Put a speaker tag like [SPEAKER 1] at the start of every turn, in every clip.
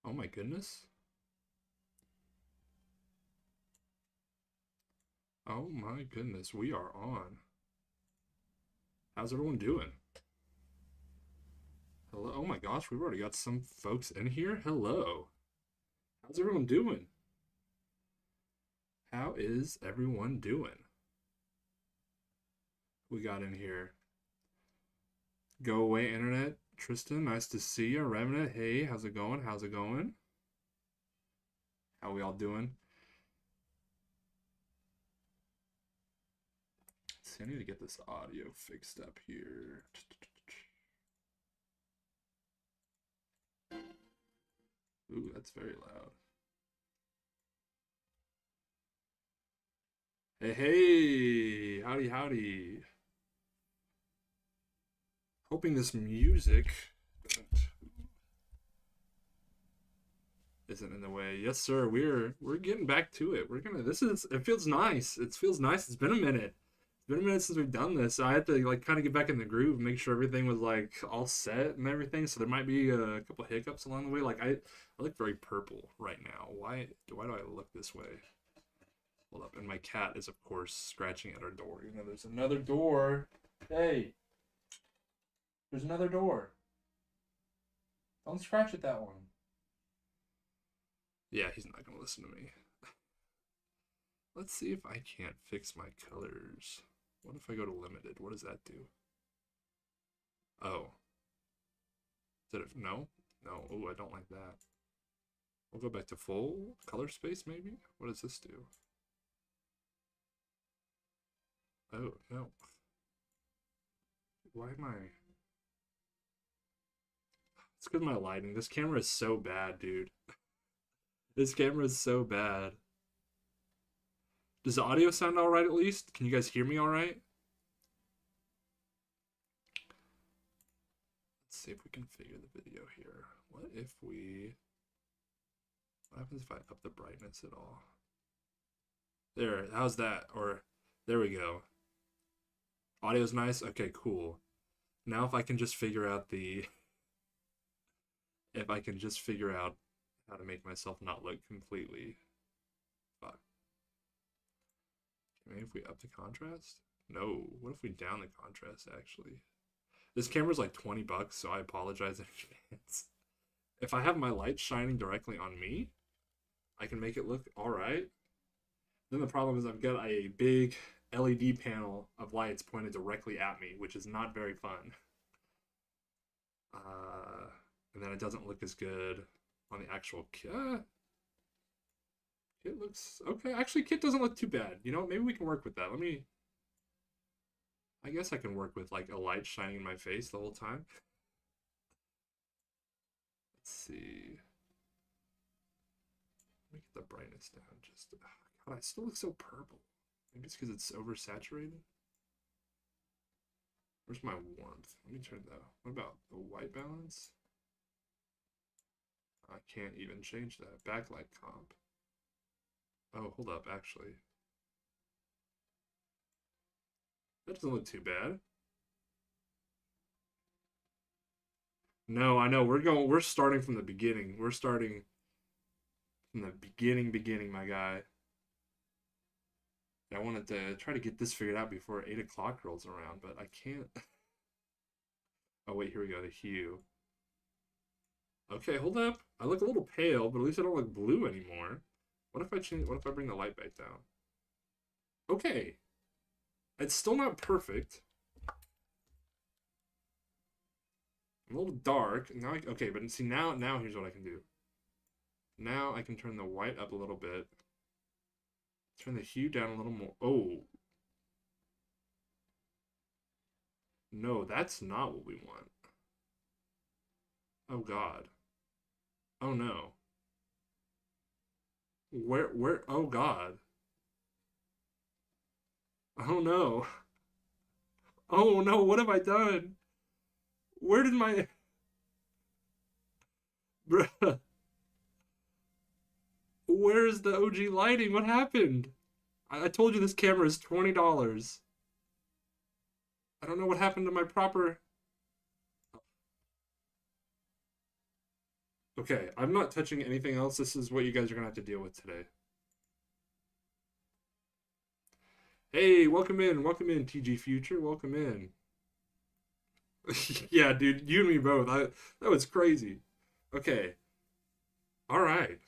[SPEAKER 1] Oh my goodness. Oh my goodness, we are on. How's everyone doing? Hello. Oh my gosh, we've already got some folks in here. Hello. How's everyone doing? How is everyone doing? We got in here. Go away, internet. Tristan, nice to see you. Revenant, hey, how's it going? How's it going? How we all doing? Let's see, I need to get this audio fixed up here. Ooh, that's very loud. Hey, hey! Howdy, howdy. Hoping this music isn't in the way. Yes, sir. We're getting back to it. We're gonna. This is. It feels nice. It feels nice. It's been a minute. It's been a minute since we've done this. I had to like kind of get back in the groove, make sure everything was like all set and everything. So there might be a couple hiccups along the way. Like I look very purple right now. Why do I look this way? Hold up. And my cat is of course scratching at our door. You know, there's another door. Hey, there's another door. Don't scratch at that one. Yeah, he's not gonna listen to me. Let's see if I can't fix my colors. What if I go to limited? What does that do? Oh. Did it? No? No. Oh, I don't like that. We'll go back to full color space, maybe? What does this do? Oh, no. Why am I... It's because of my lighting. This camera is so bad, dude. This camera is so bad. Does the audio sound alright at least? Can you guys hear me alright? Let's see if we can figure the video here. What if we... What happens if I up the brightness at all? There, how's that? Or, there we go. Audio's nice? Okay, cool. Now if I can just figure out the... If I can just figure out how to make myself not look completely... Fuck. Maybe if we up the contrast? No. What if we down the contrast, actually? This camera's like 20 bucks, so I apologize in advance. If I have my light shining directly on me, I can make it look alright. Then the problem is I've got a big LED panel of lights pointed directly at me, which is not very fun. And then it doesn't look as good on the actual kit. Kit looks okay. Actually, kit doesn't look too bad. You know, maybe we can work with that. Let me... I guess I can work with like a light shining in my face the whole time. Let's see. Let me get the brightness down. Just God, I still look so purple. Maybe it's because it's oversaturated. Where's my warmth? Let me turn that. What about the white balance? I can't even change that. Backlight comp. Oh, hold up, actually. That doesn't look too bad. No, I know. We're starting from the beginning. We're starting from the beginning, my guy. I wanted to try to get this figured out before 8 o'clock rolls around, but I can't. Oh, wait, here we go. The hue. Okay, hold up. I look a little pale, but at least I don't look blue anymore. What if I change? What if I bring the light back down? Okay. It's still not perfect. I'm a little dark. Now okay, but see now here's what I can do. Now I can turn the white up a little bit. Turn the hue down a little more. Oh. No, that's not what we want. Oh God. Oh no. Where, oh God. Oh no. Oh no, what have I done? Where did my... Bruh. Where's the OG lighting? What happened? I told you this camera is $20. I don't know what happened to my proper... Okay, I'm not touching anything else. This is what you guys are gonna have to deal with today. Hey, welcome in, TG Future, welcome in. Yeah, dude, you and me both. That was crazy. Okay, all right.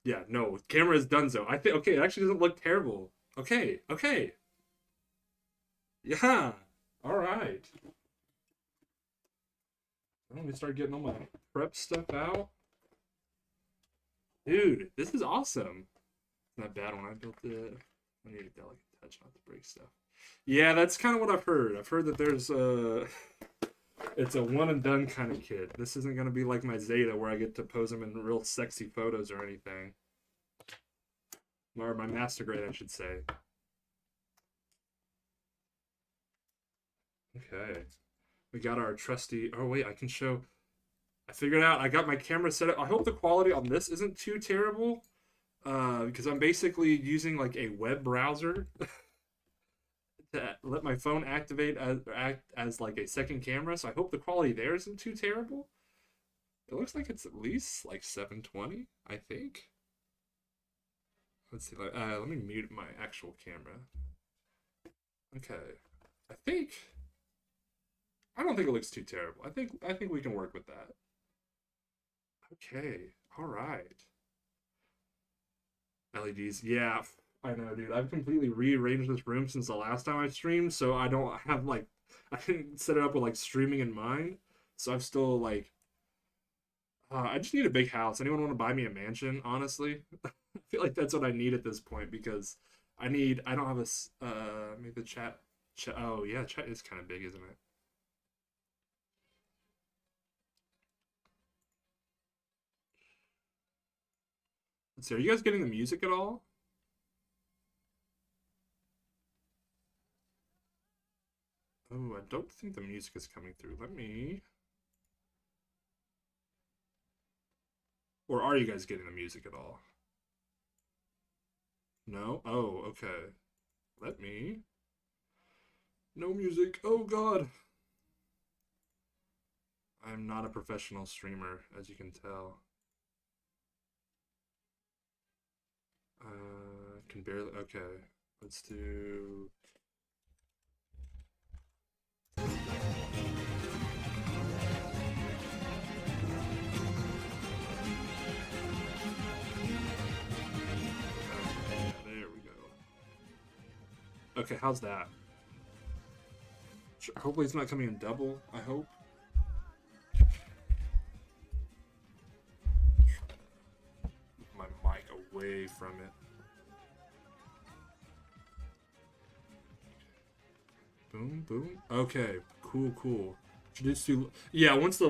[SPEAKER 1] Yeah, no, camera is done so. I think okay, it actually doesn't look terrible. Okay, okay. Yeah. All right. Let me start getting all my prep stuff out. Dude, this is awesome. Not bad when I built it. I need a delicate touch not to break stuff. Yeah, that's kind of what I've heard. I've heard that there's it's a one and done kind of kit. This isn't gonna be like my Zeta where I get to pose them in real sexy photos or anything. Or my master grade, I should say. Okay. We got our trusty. Oh wait, I can show. I figured out. I got my camera set up. I hope the quality on this isn't too terrible, because I'm basically using like a web browser to let my phone act as like a second camera. So I hope the quality there isn't too terrible. It looks like it's at least like 720, I think. Let's see. Let me mute my actual camera. Okay. I think. I don't think it looks too terrible. I think we can work with that. Okay. All right. LEDs. Yeah, I know, dude. I've completely rearranged this room since the last time I streamed, so I don't have like I didn't set it up with like streaming in mind. So I'm still like I just need a big house. Anyone want to buy me a mansion, honestly? I feel like that's what I need at this point because I don't have maybe the chat oh yeah, chat is kind of big, isn't it? Let's see, are you guys getting the music at all? Oh, I don't think the music is coming through. Let me. Or are you guys getting the music at all? No? Oh, okay. Let me. No music. Oh, God. I'm not a professional streamer, as you can tell. Can barely. Okay. Let's do. There we go. Okay, how's that? Hopefully it's not coming in double, I hope. Move my mic away from it. Boom, boom. Okay, cool. Introduce to yeah. Once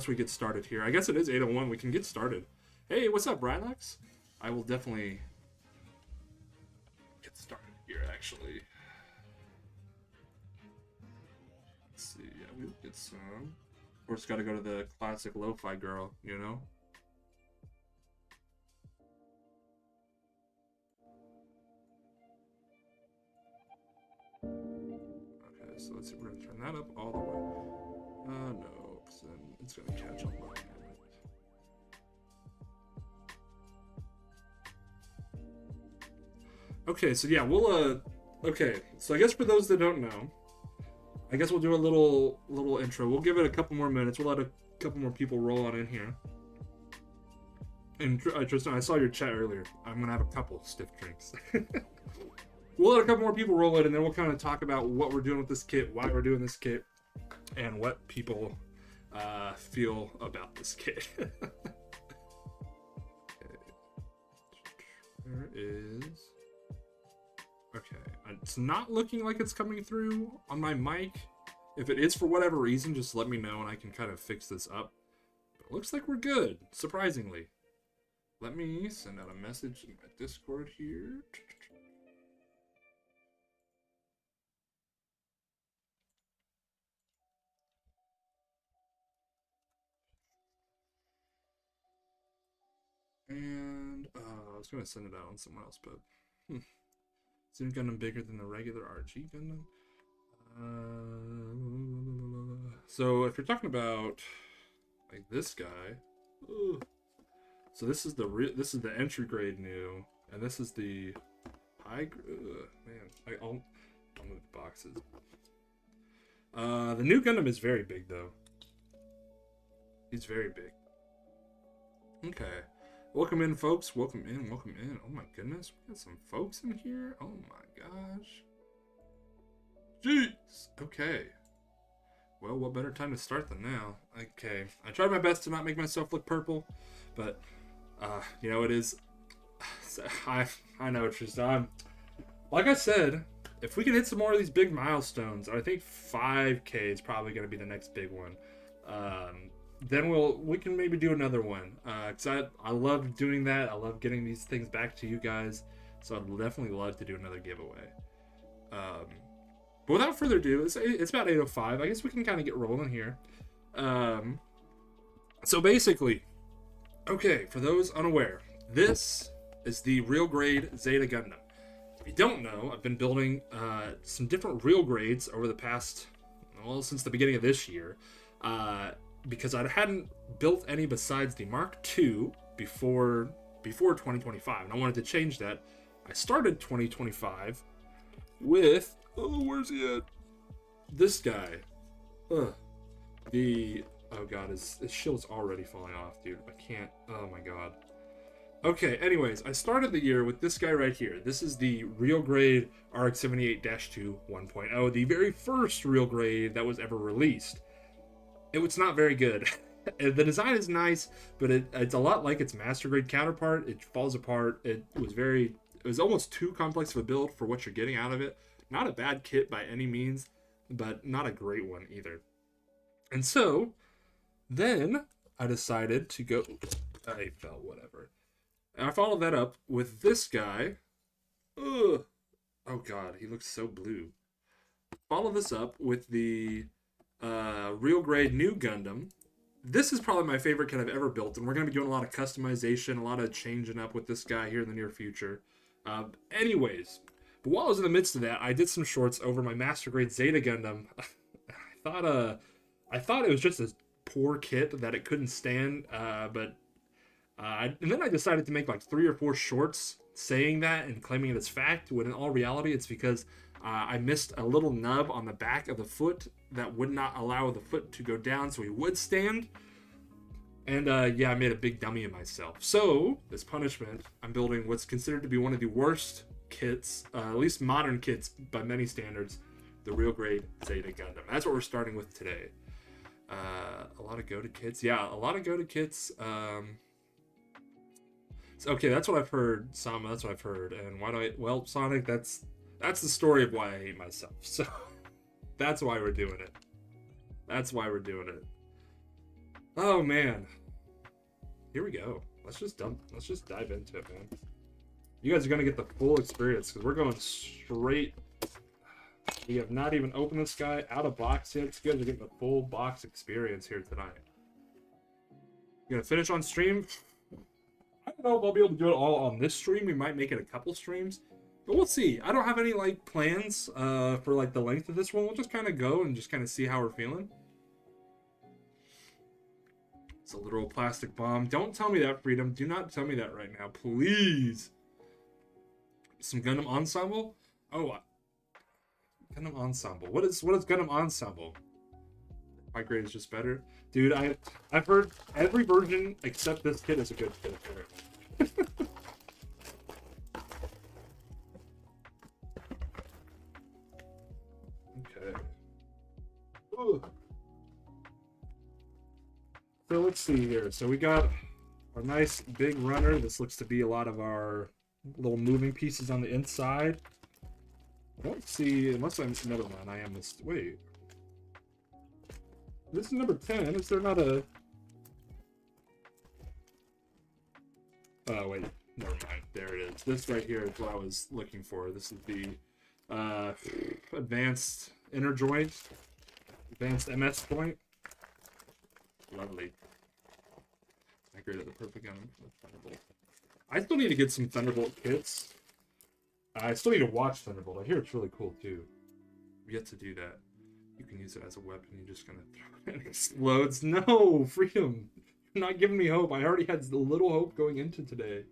[SPEAKER 1] we get started here, I guess it is 8:01. We can get started. Hey, what's up, Brylax? I will definitely get started here. Actually, let's see. Yeah, we'll get some. Of course, got to go to the classic lo-fi girl. You know. Okay, so let's see. We're gonna turn that up all the way. No, because then it's gonna catch on my hand. Okay, so yeah, we'll okay, so I guess for those that don't know, I guess we'll do a little intro. We'll give it a couple more minutes. We'll let a couple more people roll on in here. And Tristan, I saw your chat earlier. I'm gonna have a couple stiff drinks. We'll let a couple more people roll in, and then we'll kind of talk about what we're doing with this kit, why we're doing this kit, and what people feel about this kit. Okay. There is. Okay, it's not looking like it's coming through on my mic. If it is for whatever reason, just let me know and I can kind of fix this up. But it looks like we're good, surprisingly. Let me send out a message in my Discord here. And I was gonna send it out on someone else, but Zoom Gundam bigger than the regular RG Gundam. So if you're talking about Like this guy. Ooh. So this is the entry grade new, and this is the high. Man, I'll move the boxes. The new Gundam is very big though. He's very big. Okay. Welcome in, folks. Welcome in. Welcome in. Oh my goodness, we got some folks in here. Oh my gosh. Jeez. Okay. Well, what better time to start than now? Okay. I tried my best to not make myself look purple, but you know it is. I know it's just like I said, if we can hit some more of these big milestones, I think 5K is probably going to be the next big one. Then we can maybe do another one. Cause I love doing that. I love getting these things back to you guys. So I'd definitely love to do another giveaway. But without further ado, it's about 8:05. I guess we can kind of get rolling here. So basically, okay, for those unaware, this is the real grade Zeta Gundam. If you don't know, I've been building some different real grades over the past, well, since the beginning of this year. Because I hadn't built any besides the Mark II before 2025, and I wanted to change that. I started 2025 with, oh, where's he at? This guy. Oh god, his shield's already falling off, dude. I can't, oh my god. Okay, anyways, I started the year with this guy right here. This is the real grade RX-78-2 1.0, the very first real grade that was ever released. It was not very good. The design is nice, but it's a lot like its master grade counterpart. It falls apart. It was almost too complex of a build for what you're getting out of it. Not a bad kit by any means, but not a great one either. And so, then I decided to go. I fell, whatever. And I followed that up with this guy. Ugh. Oh god, he looks so blue. Follow this up with the real grade new Gundam. This is probably my favorite kit I've ever built, and we're going to be doing a lot of customization, a lot of changing up with this guy here in the near future. Anyways, but while I was in the midst of that, I did some shorts over my master grade Zeta Gundam. I thought it was just a poor kit that it couldn't stand, and then I decided to make like 3 or 4 shorts saying that and claiming it as fact, when in all reality it's because I missed a little nub on the back of the foot that would not allow the foot to go down so he would stand. And yeah, I made a big dummy of myself. So, this punishment, I'm building what's considered to be one of the worst kits, at least modern kits by many standards, the real grade Zeta Gundam. That's what we're starting with today. A lot of goated kits. Yeah, a lot of goated kits. Okay, that's what I've heard, Sama, that's what I've heard. And why do I... Well, Sonic, that's the story of why I hate myself. So, that's why we're doing it. That's why we're doing it. Oh, man. Here we go. Let's just dive into it, man. You guys are going to get the full experience, because we're going straight... We have not even opened this guy out of box yet, so you guys are getting the full box experience here tonight. You're going to finish on stream? I don't know if I'll be able to do it all on this stream. We might make it a couple streams. But we'll see. I don't have any, like, plans for, like, the length of this one. We'll just kind of go and just kind of see how we're feeling. It's a literal plastic bomb. Don't tell me that, Freedom. Do not tell me that right now. Please. Some Gundam Ensemble? Oh, Gundam Ensemble. What is Gundam Ensemble? My grade is just better. Dude, I've heard every version except this kit is a good kit, apparently. Okay. Ooh. So let's see here. So we got our nice big runner. This looks to be a lot of our little moving pieces on the inside. I don't see, unless I'm, never mind, I am this, wait. This is number 10, is there not a... Oh, wait, never mind, there it is. This right here is what I was looking for. This is the advanced inner joint, advanced MS point. Lovely. I agree that the perfect gun for Thunderbolt. I still need to get some Thunderbolt kits. I still need to watch Thunderbolt. I hear it's really cool too. We get to do that. You can use it as a weapon. You're just gonna throw it and it explodes. No, freedom. You're not giving me hope. I already had a little hope going into today.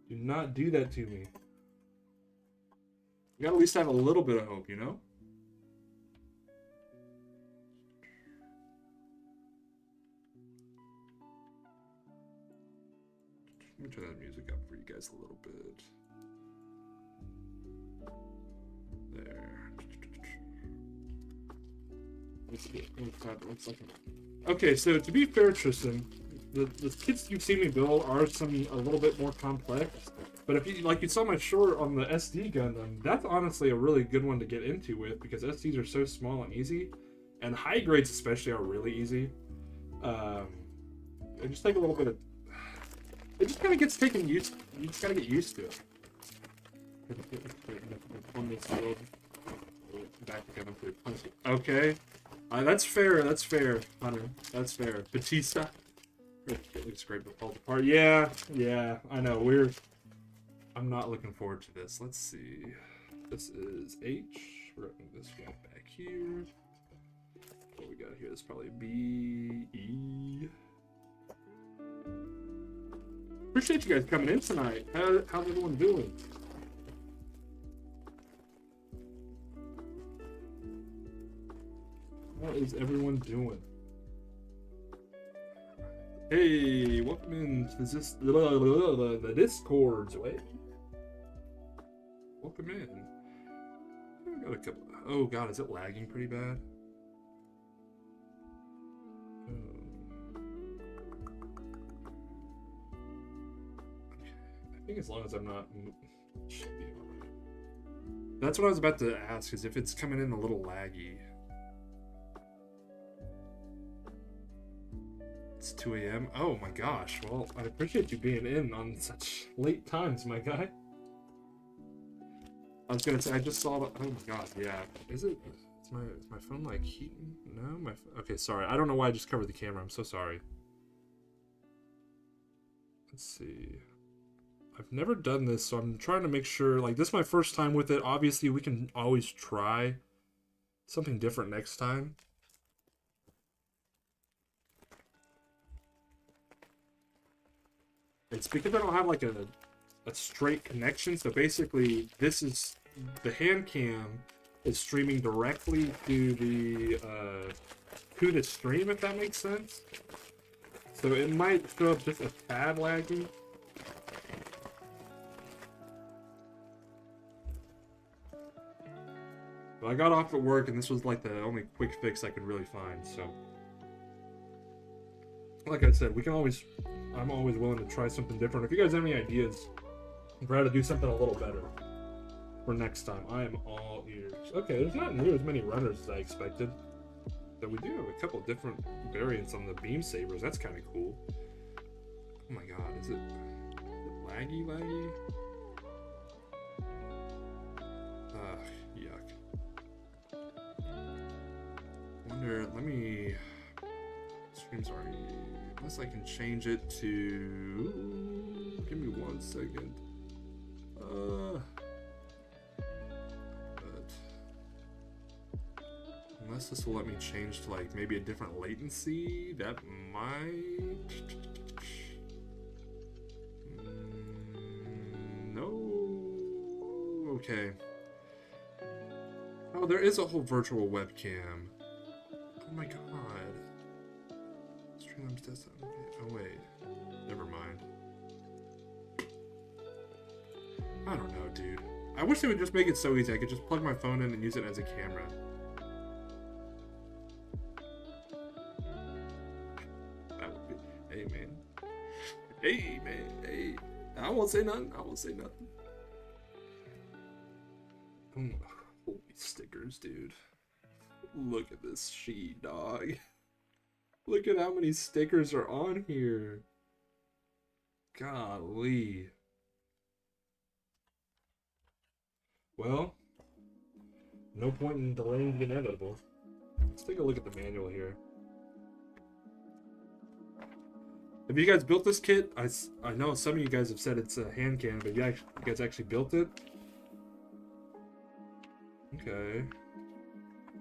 [SPEAKER 1] Do not do that to me. You gotta at least have a little bit of hope, you know? Let me turn that music up for you guys a little bit. There. Let's see what it looks like. Okay, so to be fair, Tristan, the kits you've seen me build are a little bit more complex. But if you saw my short on the SD Gundam, that's honestly a really good one to get into with because SDs are so small and easy, and high grades especially are really easy. They just take a little bit of. It just kind of gets taken used. You just gotta get used to it. Okay, that's fair. That's fair, Hunter. That's fair. Batista. It looks great, but falls apart. Yeah, I know. I'm not looking forward to this. Let's see. This is H. We're putting this guy back here. What we got here is probably B, E. Appreciate you guys coming in tonight. How's everyone doing? How is everyone doing? Hey, welcome in to the Discords. Wait. Welcome in. I got a couple. Oh god, is it lagging pretty bad? I think as long as I'm not. Should be alright. That's what I was about to ask, is if it's coming in a little laggy. It's 2 a.m. Oh my gosh. Well, I appreciate you being in on such late times, my guy. I was gonna say, I just saw the. Oh my god, yeah. Is my phone like heating? No, okay, sorry. I don't know why I just covered the camera. I'm so sorry. Let's see. I've never done this, so I'm trying to make sure. Like, this is my first time with it. Obviously, we can always try something different next time. It's because I don't have like a straight connection. So basically, this is the hand cam is streaming directly to the stream, if that makes sense. So it might show up just a tad laggy. But I got off at work, and this was like the only quick fix I could really find. So, like I said, I'm always willing to try something different. If you guys have any ideas for how to do something a little better for next time, I am all ears. Okay, there's not near as many runners as I expected. But we do have a couple different variants on the beam sabers. That's kind of cool. Oh my god, is it laggy? Yuck. Wonder, let me. Stream's already. Unless I can change it to. Give me 1 second. But unless this will let me change to like maybe a different latency, that might. No. Okay. Oh, there is a whole virtual webcam. Oh my god. Stream's desktop. Oh wait. Never mind. I don't know, dude. I wish they would just make it so easy. I could just plug my phone in and use it as a camera. That would be. Hey, man. Hey, man. Hey. I won't say nothing. Oh, holy stickers, dude. Look at this sheet, dog. Look at how many stickers are on here. Golly. Well, no point in delaying the inevitable. Let's take a look at the manual here. Have you guys built this kit? I know some of you guys have said it's a hand cannon, but you guys actually built it? Okay.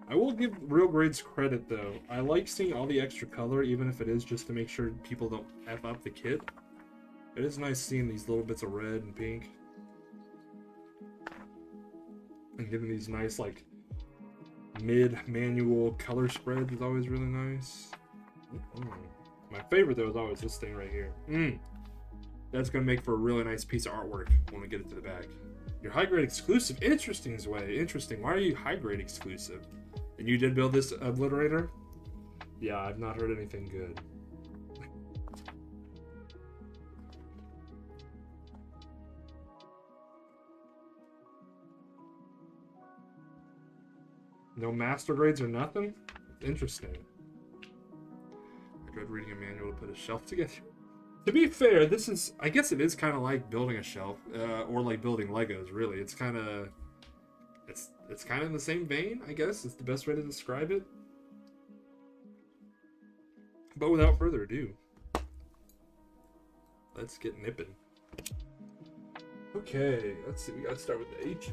[SPEAKER 1] I will give Real Grades credit though. I like seeing all the extra color, even if it is just to make sure people don't F up the kit. It is nice seeing these little bits of red and pink. And getting these nice, like, mid-manual color spreads is always really nice. My favorite though is always this thing right here. That's gonna make for a really nice piece of artwork when we get it to the back. Your high grade exclusive. Interesting, Zway. Interesting. Why are you high grade exclusive? And you did build this obliterator? Yeah, I've not heard anything good. No master grades or nothing? Interesting. I dread reading a manual to put a shelf together. To be fair, this is, I guess it is kind of like building a shelf, or like building Legos, really. It's kind of, it's kind of in the same vein, I guess. It's the best way to describe it. But without further ado, let's get nipping. Okay, let's see. We gotta start with the H.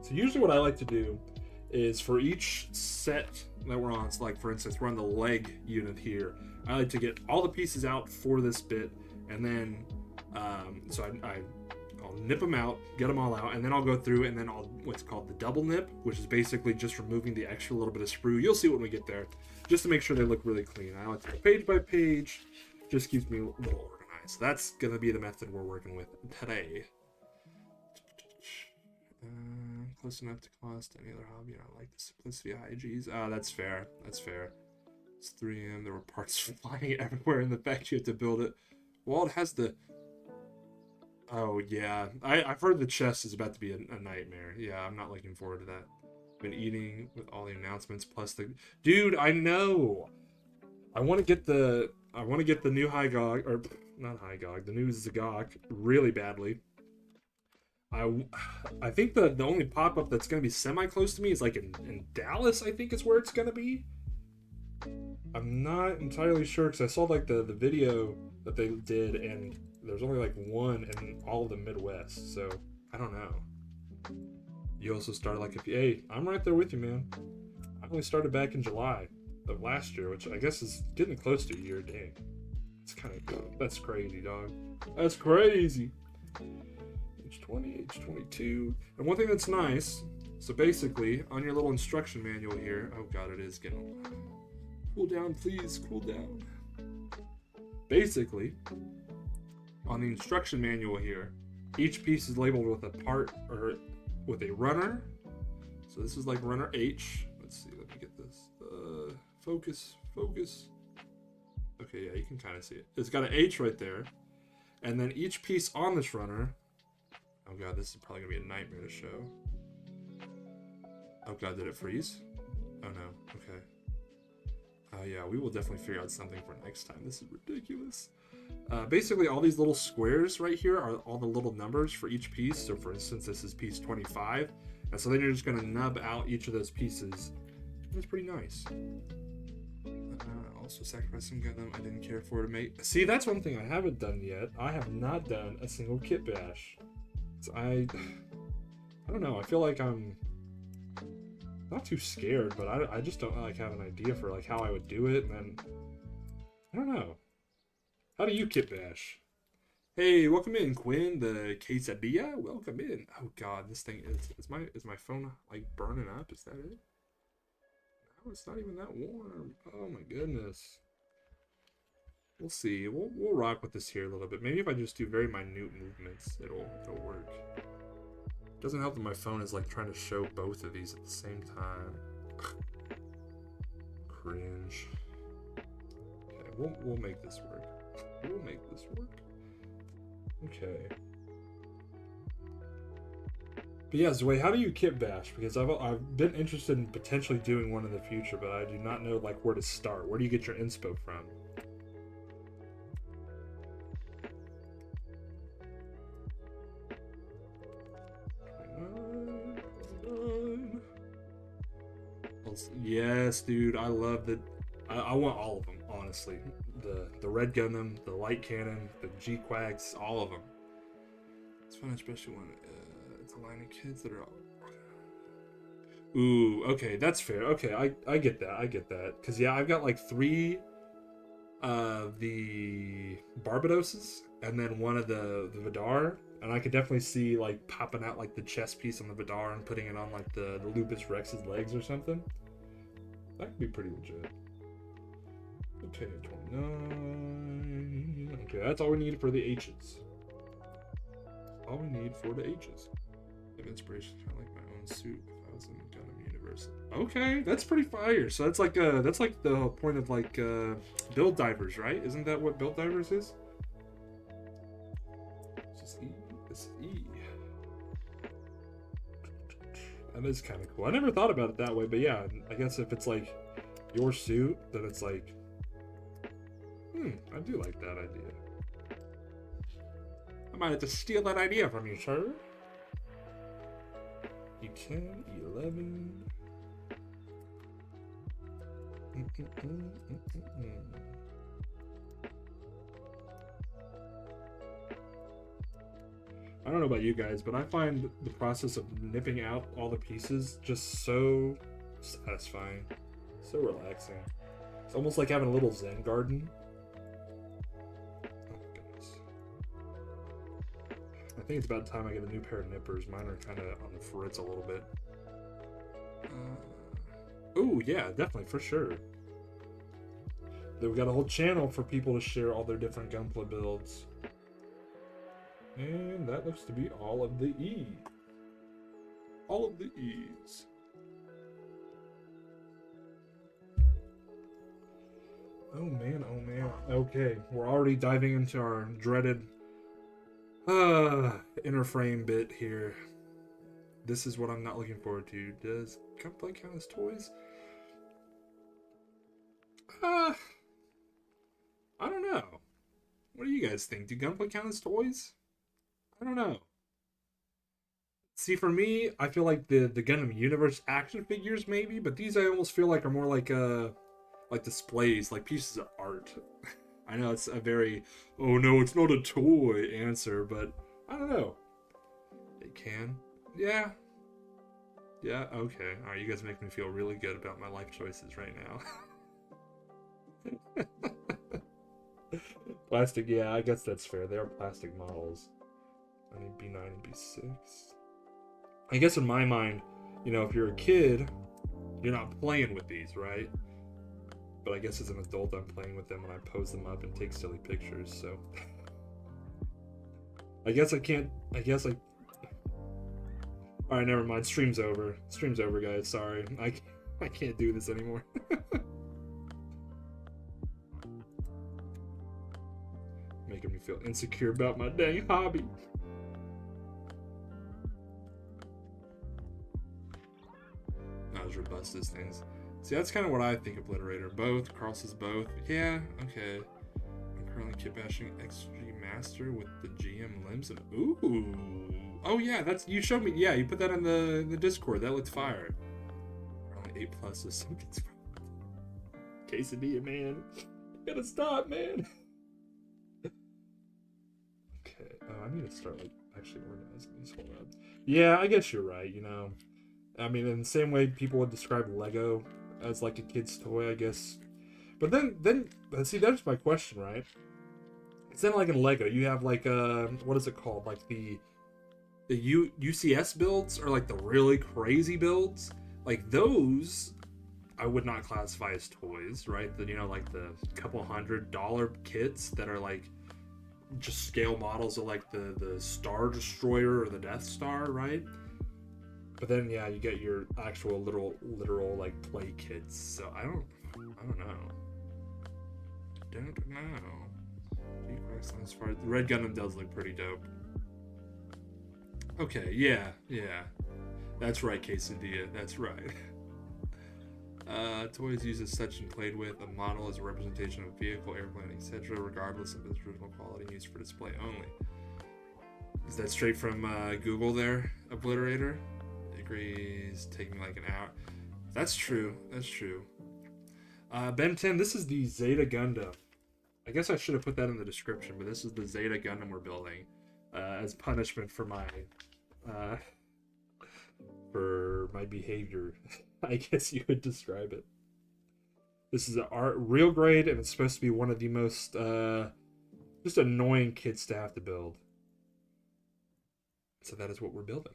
[SPEAKER 1] So usually what I like to do is for each set that we're on, so like for instance, we're on the leg unit here. I like to get all the pieces out for this bit, and then I'll nip them out, get them all out, and then I'll go through and then I'll what's called the double nip, which is basically just removing the extra little bit of sprue. You'll see when we get there, just to make sure they look really clean. I like to go page by page, just keeps me a little organized. So that's gonna be the method we're working with today. Close enough to cost any other hobby. I like the simplicity of IGs. That's fair. That's fair. It's 3M. There were parts flying everywhere in the factory. You have to build it. Well, it has the... Oh, yeah. I've heard the chest is about to be a nightmare. Yeah, I'm not looking forward to that. Been eating with all the announcements plus the... Dude, I know! I want to get the new Hygog, or not Hygog, the new Zagok really badly. I think the only pop-up that's going to be semi-close to me is like in Dallas, I think is where it's going to be. I'm not entirely sure because I saw like the video that they did and there's only like one in all of the Midwest, so I don't know. You also started like, hey, I'm right there with you, man. I only started back in July of last year, which I guess is getting close to a year. Dang. It's kind of, that's crazy, dog. That's crazy. H20, H22. And one thing that's nice, so basically, on your little instruction manual here, oh god, it is getting... Cool down, please, cool down. Basically, on the instruction manual here, each piece is labeled with a part, or with a runner. So this is like runner H. Let's see, let me get this. Focus. Okay, yeah, you can kind of see it. It's got an H right there. And then each piece on this runner... Oh god, this is probably gonna be a nightmare to show. Oh god, did it freeze? Oh no, okay. Yeah, we will definitely figure out something for next time. This is ridiculous. Basically, all these little squares right here are all the little numbers for each piece. So for instance, this is piece 25. And so then you're just gonna nub out each of those pieces. That's pretty nice. Also sacrificing Gundam I didn't care for to make. See, that's one thing I haven't done yet. I have not done a single kit bash. So I don't know. I feel like I'm not too scared, but I just don't like have an idea for like how I would do it, and then I don't know. How do you kit bash? Hey, welcome in, Quinn, the quesadilla. Welcome in. Oh god, this thing is my phone like burning up? Is that it? No, it's not even that warm. Oh my goodness. We'll see. We'll rock with this here a little bit. Maybe if I just do very minute movements, it'll work. Doesn't help that my phone is like trying to show both of these at the same time. Cringe. Okay, we'll make this work. We'll make this work. Okay. But yeah, Zoe, how do you kit bash? Because I've been interested in potentially doing one in the future, but I do not know like where to start. Where do you get your inspo from? Yes, dude, I love the. I want all of them, honestly. The red Gundam, the light cannon, the G-Quags, all of them. It's fun, especially when it's a line of kids that are all. Ooh, okay, that's fair. Okay, I get that. I get that. Cause yeah, I've got like three the Barbadoses and then one of the Vidar. And I could definitely see like popping out like the chest piece on the Vidar and putting it on like the Lupus Rex's legs or something. That could be pretty legit. Okay, 29. Okay, that's all we need for the H's. All we need for the H's. Of inspiration, kind of like my own suit if I was in the Gundam universe. Okay, that's pretty fire. So that's like the point of like build divers, right? Isn't that what build divers is? This is E. This is E. That is kind of cool. I never thought about it that way, but yeah, I guess if it's like your suit, then it's like, I do like that idea. I might have to steal that idea from you, sir. You can 11. I don't know about you guys, but I find the process of nipping out all the pieces just so satisfying, so relaxing. It's almost like having a little Zen garden. Oh, goodness. I think it's about time I get a new pair of nippers. Mine are kind of on the fritz a little bit. Oh, yeah, definitely, for sure. Then we got a whole channel for people to share all their different Gunpla builds. And that looks to be all of the E. All of the E's. Oh man, oh man. Okay, we're already diving into our dreaded inner frame bit here. This is what I'm not looking forward to. Does Gunpla count as toys? I don't know. What do you guys think? Do Gunpla count as toys? I don't know. See, for me, I feel like the Gundam Universe action figures maybe, but these I almost feel like are more like displays, like pieces of art. I know it's a very, oh no, it's not a toy answer, but I don't know. They can. Yeah. Yeah, okay. Alright, you guys make me feel really good about my life choices right now. Plastic, yeah, I guess that's fair. They are plastic models. I need B9 and B6. I guess in my mind, you know, if you're a kid, you're not playing with these, right? But I guess as an adult, I'm playing with them and I pose them up and take silly pictures, so... I guess I can't... Alright, never mind. Stream's over. Stream's over, guys. Sorry. I can't do this anymore. Making me feel insecure about my dang hobby. Not as robust as things. See, that's kind of what I think of Obliterator. Both. Carl says both. Yeah, okay. I'm currently kit bashing XG Master with the GM limbs and ooh. Oh yeah, that's you showed me. Yeah, you put that in the Discord. That looks fire. Only 8+ is some kids. Quesadilla, man. You gotta stop, man. Okay. I need to start like actually organizing these. Hold up. Yeah, I guess you're right. You know, I mean, in the same way people would describe Lego as like a kid's toy, I guess. But then see, that's my question, right? It's then like in Lego, you have like what is it called? Like the UCS builds or like the really crazy builds. Like those, I would not classify as toys, right? The, you know, like the couple $100 kits that are like just scale models of like the Star Destroyer or the Death Star, right? But then yeah, you get your actual literal like play kits. So I don't know. Don't know. As far as the Red Gundam does look pretty dope. Okay, yeah. That's right, Quesadilla. That's right. Toys used as such and played with. A model as a representation of a vehicle, airplane, etc., regardless of its original quality, used for display only. Is that straight from Google there, Obliterator? Agrees, taking like an hour. That's true. Ben 10, this is the Zeta Gundam. I guess I should have put that in the description, but this is the Zeta Gundam we're building as punishment for my for my behavior. I guess you would describe it. This is a art real grade, and it's supposed to be one of the most just annoying kits to have to build. So that is what we're building.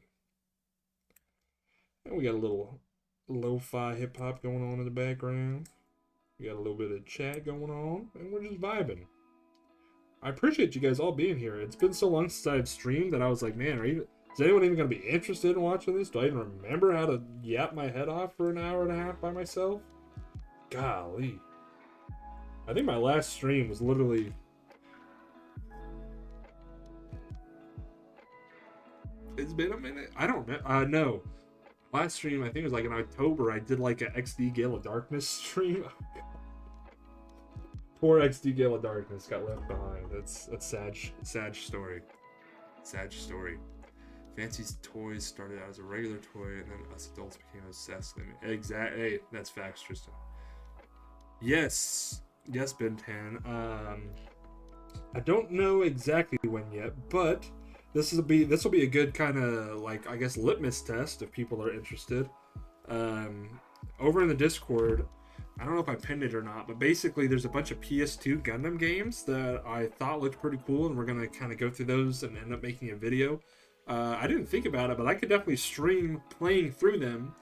[SPEAKER 1] And we got a little lo-fi hip-hop going on in the background. We got a little bit of chat going on, and we're just vibing. I appreciate you guys all being here. It's been so long since I've streamed that I was like, man, is anyone even going to be interested in watching this? Do I even remember how to yap my head off for an hour and a half by myself? Golly. I think my last stream was literally... It's been a minute. I don't remember. No. Last stream, I think it was like in October, I did like an XD Gale of Darkness stream. Poor XD Gale of Darkness got left behind. That's a sad story. Sad story. Fancy's toys started out as a regular toy, and then us adults became obsessed with them. Exactly. Hey, that's facts, Tristan. Yes, Ben Tan. I don't know exactly when yet, but this will be a good kind of like, I guess, litmus test if people are interested. Over in the Discord, I don't know if I pinned it or not, but basically there's a bunch of PS2 Gundam games that I thought looked pretty cool, and we're gonna kind of go through those and end up making a video. I didn't think about it, but I could definitely stream playing through them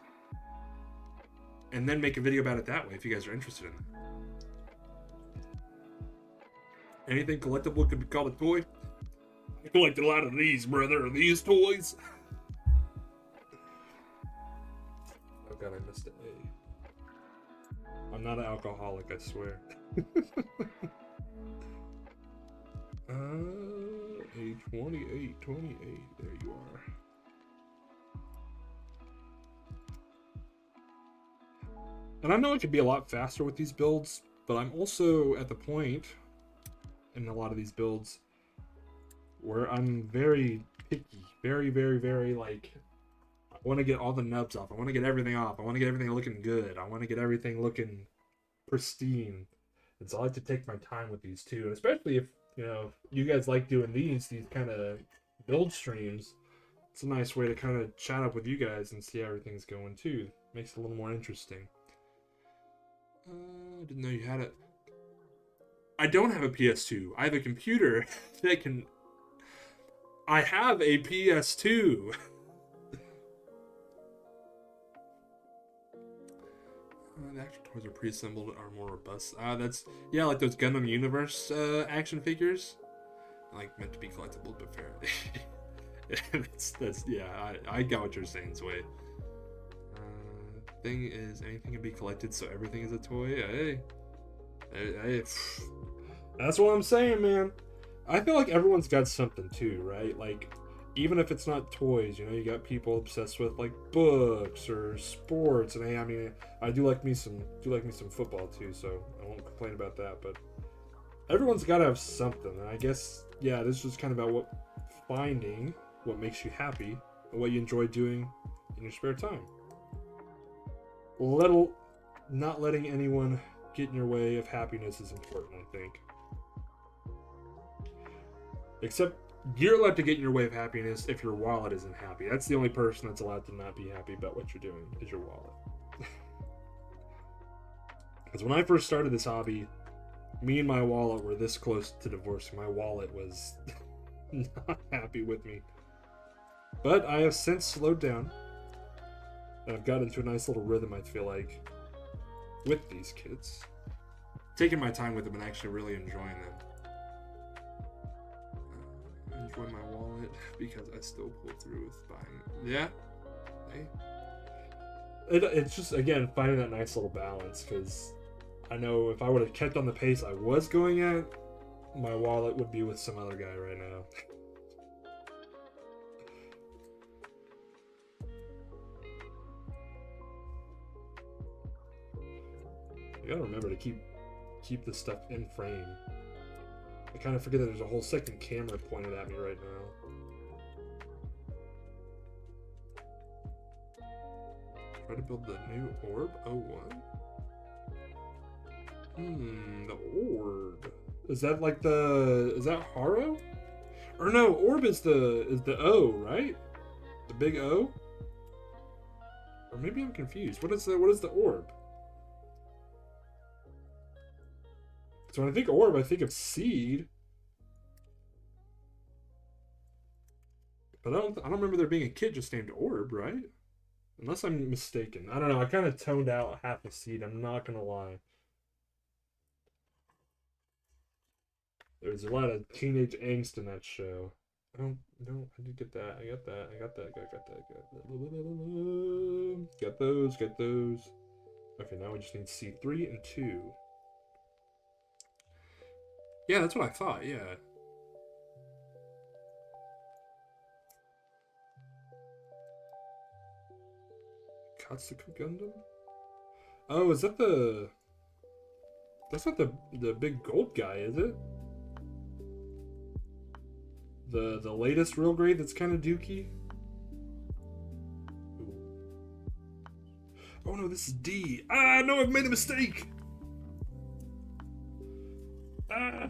[SPEAKER 1] and then make a video about it that way if you guys are interested in it. Anything collectible could be called a toy. I collected a lot of these, brother. Are these toys? Oh god, I missed an A. I'm not an alcoholic, I swear. A 28. There you are. And I know it could be a lot faster with these builds, but I'm also at the point in a lot of these builds where I'm very picky, very like, I want to get all the nubs off. I want to get everything off. I want to get everything looking good. I want to get everything looking pristine. And so I like to take my time with these too, and especially if you guys like doing these kind of build streams. It's a nice way to kind of chat up with you guys and see how everything's going too. Makes it a little more interesting. I didn't know you had it. I don't have a PS2. I have a computer that can... I have a PS2. The actual toys are pre-assembled, are more robust. That's... Yeah, like those Gundam Universe action figures. Like, meant to be collectible, but fair. Yeah, I got what you're saying, Sway. Thing is, anything can be collected, so everything is a toy. Hey, that's what I'm saying, man. I feel like everyone's got something too, right? Like, even if it's not toys, you got people obsessed with like books or sports, and hey, I mean, I do like me some football too, so I won't complain about that. But everyone's got to have something, and I guess this is kind of about finding what makes you happy and what you enjoy doing in your spare time. Not letting anyone get in your way of happiness is important, I think. Except you're allowed to get in your way of happiness if your wallet isn't happy. That's the only person that's allowed to not be happy about what you're doing, is your wallet. Because when I first started this hobby, me and my wallet were this close to divorcing. My wallet was not happy with me. But I have since slowed down. And I've got into a nice little rhythm, I feel like, with these kids. Taking my time with them and actually really enjoying them. I enjoy my wallet because I still pull through with buying. Yeah. Hey. It's just, again, finding that nice little balance, because I know if I would have kept on the pace I was going at, my wallet would be with some other guy right now. You gotta remember to keep this stuff in frame. I kind of forget that there's a whole second camera pointed at me right now. Try to build the new orb. Oh, what? The orb. Is that like is that Haro? Or no, orb is the O, right? The big O? Or maybe I'm confused. What is the orb? So when I think orb, I think of seed. But I don't remember there being a kid just named Orb, right? Unless I'm mistaken. I don't know. I kind of toned out half a seed. I'm not gonna lie. There's a lot of teenage angst in that show. Oh no, I did get that. I got that. Got that. Got those. Get those. Okay, now we just need C3 and 2. Yeah, that's what I thought. Yeah. Katsuku Gundam? Oh, is that the... That's not the big gold guy, is it? The latest real grade that's kind of dookie? Ooh. Oh no, this is D. Ah, no, I've made a mistake! Ah!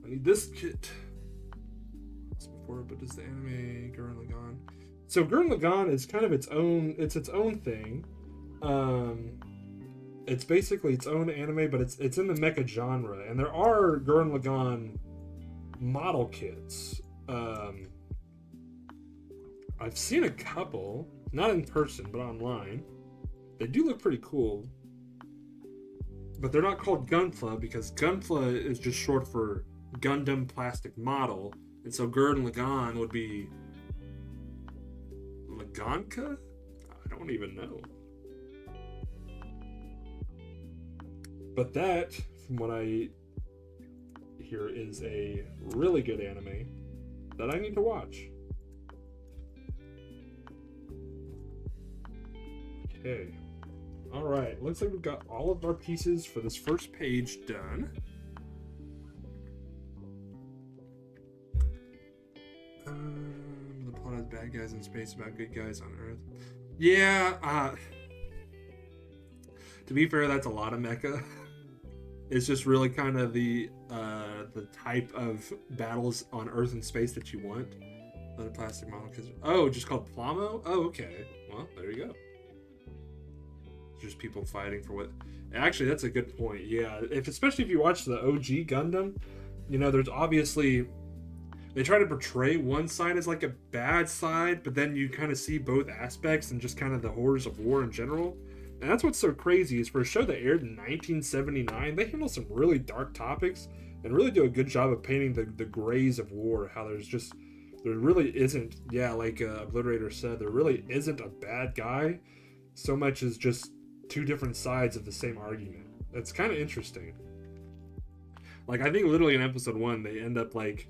[SPEAKER 1] I need this kit. It's before, but does the anime Gurren Lagann? So Gurren Lagann is kind of its own thing. It's basically its own anime, but it's in the mecha genre, and there are Gurren Lagann model kits. I've seen a couple, not in person, but online. They do look pretty cool. But they're not called Gunpla because Gunpla is just short for Gundam Plastic Model, and so Gurren Lagann would be Laganka? I don't even know. But that, from what I hear, is a really good anime that I need to watch. Okay. Alright, looks like we've got all of our pieces for this first page done. The plot has bad guys in space about good guys on Earth. Yeah, to be fair, that's a lot of mecha. It's just really kind of the type of battles on Earth and space that you want. Let a plastic model, just called Plamo? Oh, okay. Well, there you go. Just people fighting for what. Actually, that's a good point. Yeah, especially if you watch the OG Gundam, there's obviously they try to portray one side as like a bad side, but then you kind of see both aspects and just kind of the horrors of war in general. And that's what's so crazy is for a show that aired in 1979, they handle some really dark topics and really do a good job of painting the grays of war. How there really isn't, like Obliterator said, there really isn't a bad guy so much as just two different sides of the same argument. That's kind of interesting. Like, I think literally in episode 1, they end up like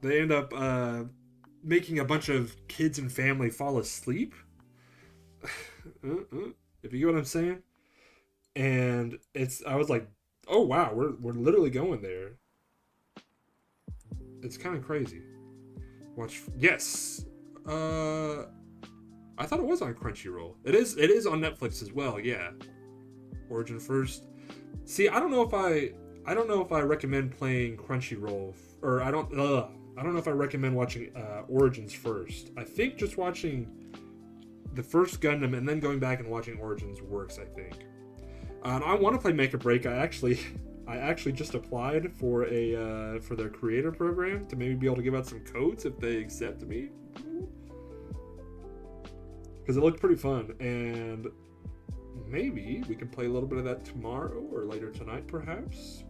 [SPEAKER 1] they end up making a bunch of kids and family fall asleep. If you get what I'm saying. And I was like, oh wow, we're literally going there. It's kind of crazy. Yes. I thought it was on Crunchyroll. It is on Netflix as well, yeah. Origin first. See, I don't know if I recommend playing Crunchyroll, or I don't know if I recommend watching Origins first. I think just watching the first Gundam and then going back and watching Origins works, I think. I want to play Make or Break. I actually just applied for their creator program to maybe be able to give out some codes if they accept me. Because it looked pretty fun, and maybe we can play a little bit of that tomorrow or later tonight, perhaps.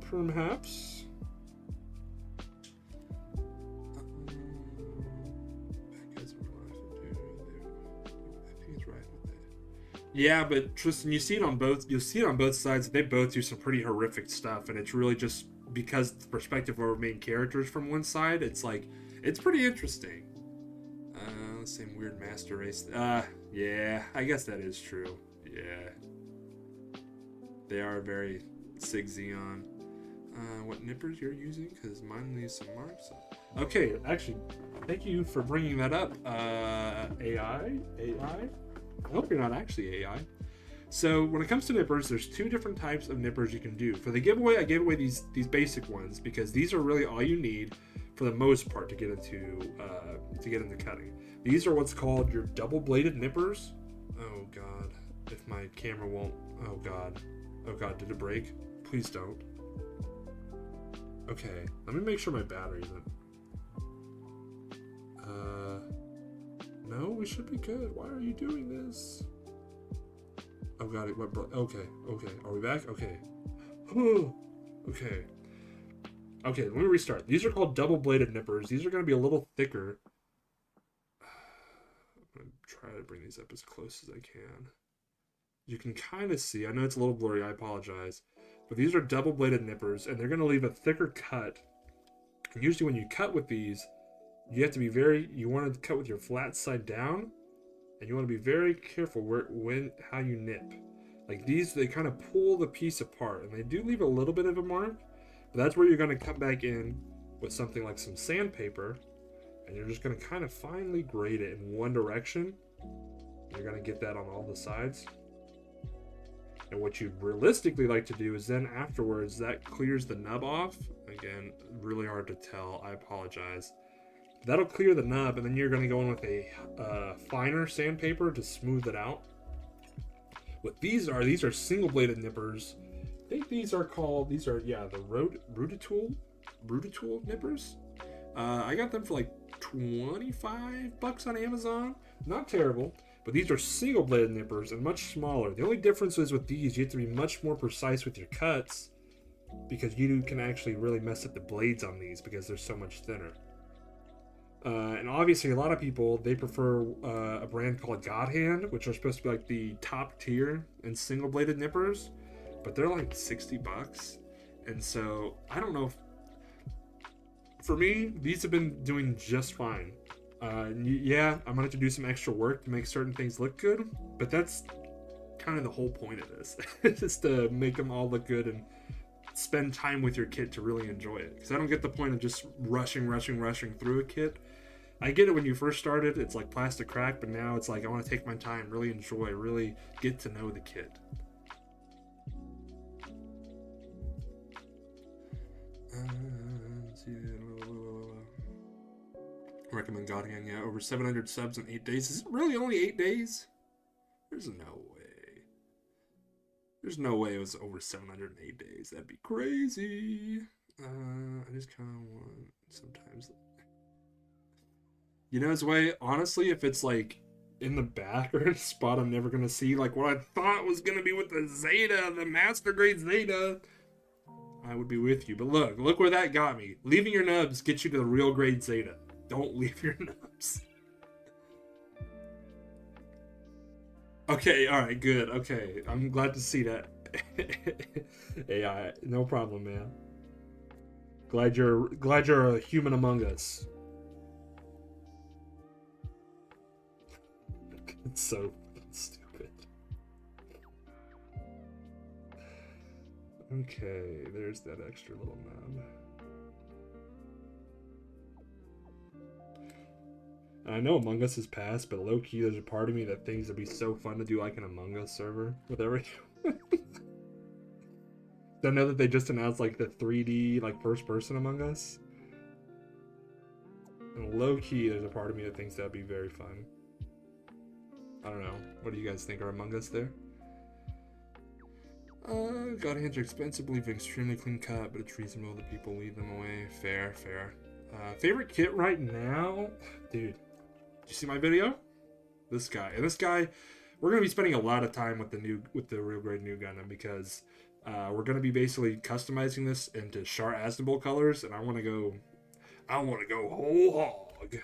[SPEAKER 1] Yeah, but Tristan, you'll see it on both sides. They both do some pretty horrific stuff, and it's really just because the perspective of our main characters from one side, it's pretty interesting. Same weird master race. Yeah, I guess that is true. Yeah. They are very Sig Xeon. What nippers you're using? Because mine leaves some marks. Okay, actually, thank you for bringing that up. AI? I hope you're not actually AI. So when it comes to nippers, there's two different types of nippers you can do. For the giveaway, I gave away these basic ones because these are really all you need for the most part to get into cutting. These are what's called your double-bladed nippers. Oh god, if my camera won't. Oh god, did it break? Please don't. Okay, let me make sure my battery's in. No, we should be good. Why are you doing this? Oh god, it went okay. Are we back? Okay. Okay. Okay, let me restart. These are called double-bladed nippers. These are going to be a little thicker. I'm going to try to bring these up as close as I can. You can kind of see. I know it's a little blurry. I apologize. But these are double-bladed nippers, and they're going to leave a thicker cut. And usually when you cut with these, you have to be you want to cut with your flat side down, and you want to be very careful how you nip. Like these, they kind of pull the piece apart, and they do leave a little bit of a mark, but that's where you're going to come back in with something like some sandpaper, and you're just going to kind of finely grade it in one direction. You're going to get that on all the sides. And what you'd realistically like to do is then afterwards, that clears the nub off. Again, really hard to tell. I apologize. That'll clear the nub, and then you're going to go in with a finer sandpaper to smooth it out. What these are single-bladed nippers. I think the Rutitool nippers. I got them for like $25 on Amazon. Not terrible, but these are single-bladed nippers and much smaller. The only difference is with these, you have to be much more precise with your cuts because you can actually really mess up the blades on these because they're so much thinner. And obviously, a lot of people, they prefer a brand called God Hand, which are supposed to be like the top tier in single-bladed nippers, but they're like $60. And so, I don't know. For me, these have been doing just fine. Yeah, I'm going to have to do some extra work to make certain things look good, but that's kind of the whole point of this. Just to make them all look good and spend time with your kit to really enjoy it. Because I don't get the point of just rushing through a kit. I get it when you first started, it's like plastic crack, but now it's like I want to take my time, really enjoy, really get to know the kit. Recommend God Hand, yeah, over 700 subs in 8 days. Is it really only 8 days? There's no way. There's no way it was over 708 days. That'd be crazy. I just kind of want sometimes. You know, it's way, honestly, if it's like in the back or in a spot I'm never going to see, like what I thought was going to be with the Zeta, the Master Grade Zeta, I would be with you. But look where that got me. Leaving your nubs gets you to the real grade Zeta. Don't leave your nubs. Okay, alright, good. Okay, I'm glad to see that. AI, no problem, man. Glad you're a human among us. It's so stupid. Okay, there's that extra little nub. I know Among Us is past, but low-key there's a part of me that thinks it'd be so fun to do like an Among Us server with everything. I know that they just announced like the 3D like first-person Among Us. And low-key there's a part of me that thinks that'd be very fun. I don't know. What do you guys think? Are Among Us there? God Hands are expensive, leave extremely clean cut, but it's reasonable that people leave them away. Fair. Favorite kit right now? Dude, did you see my video? This guy. And this guy, we're going to be spending a lot of time with the real grade new Gundam because we're going to be basically customizing this into Char Aznavour colors, and I want to go whole hog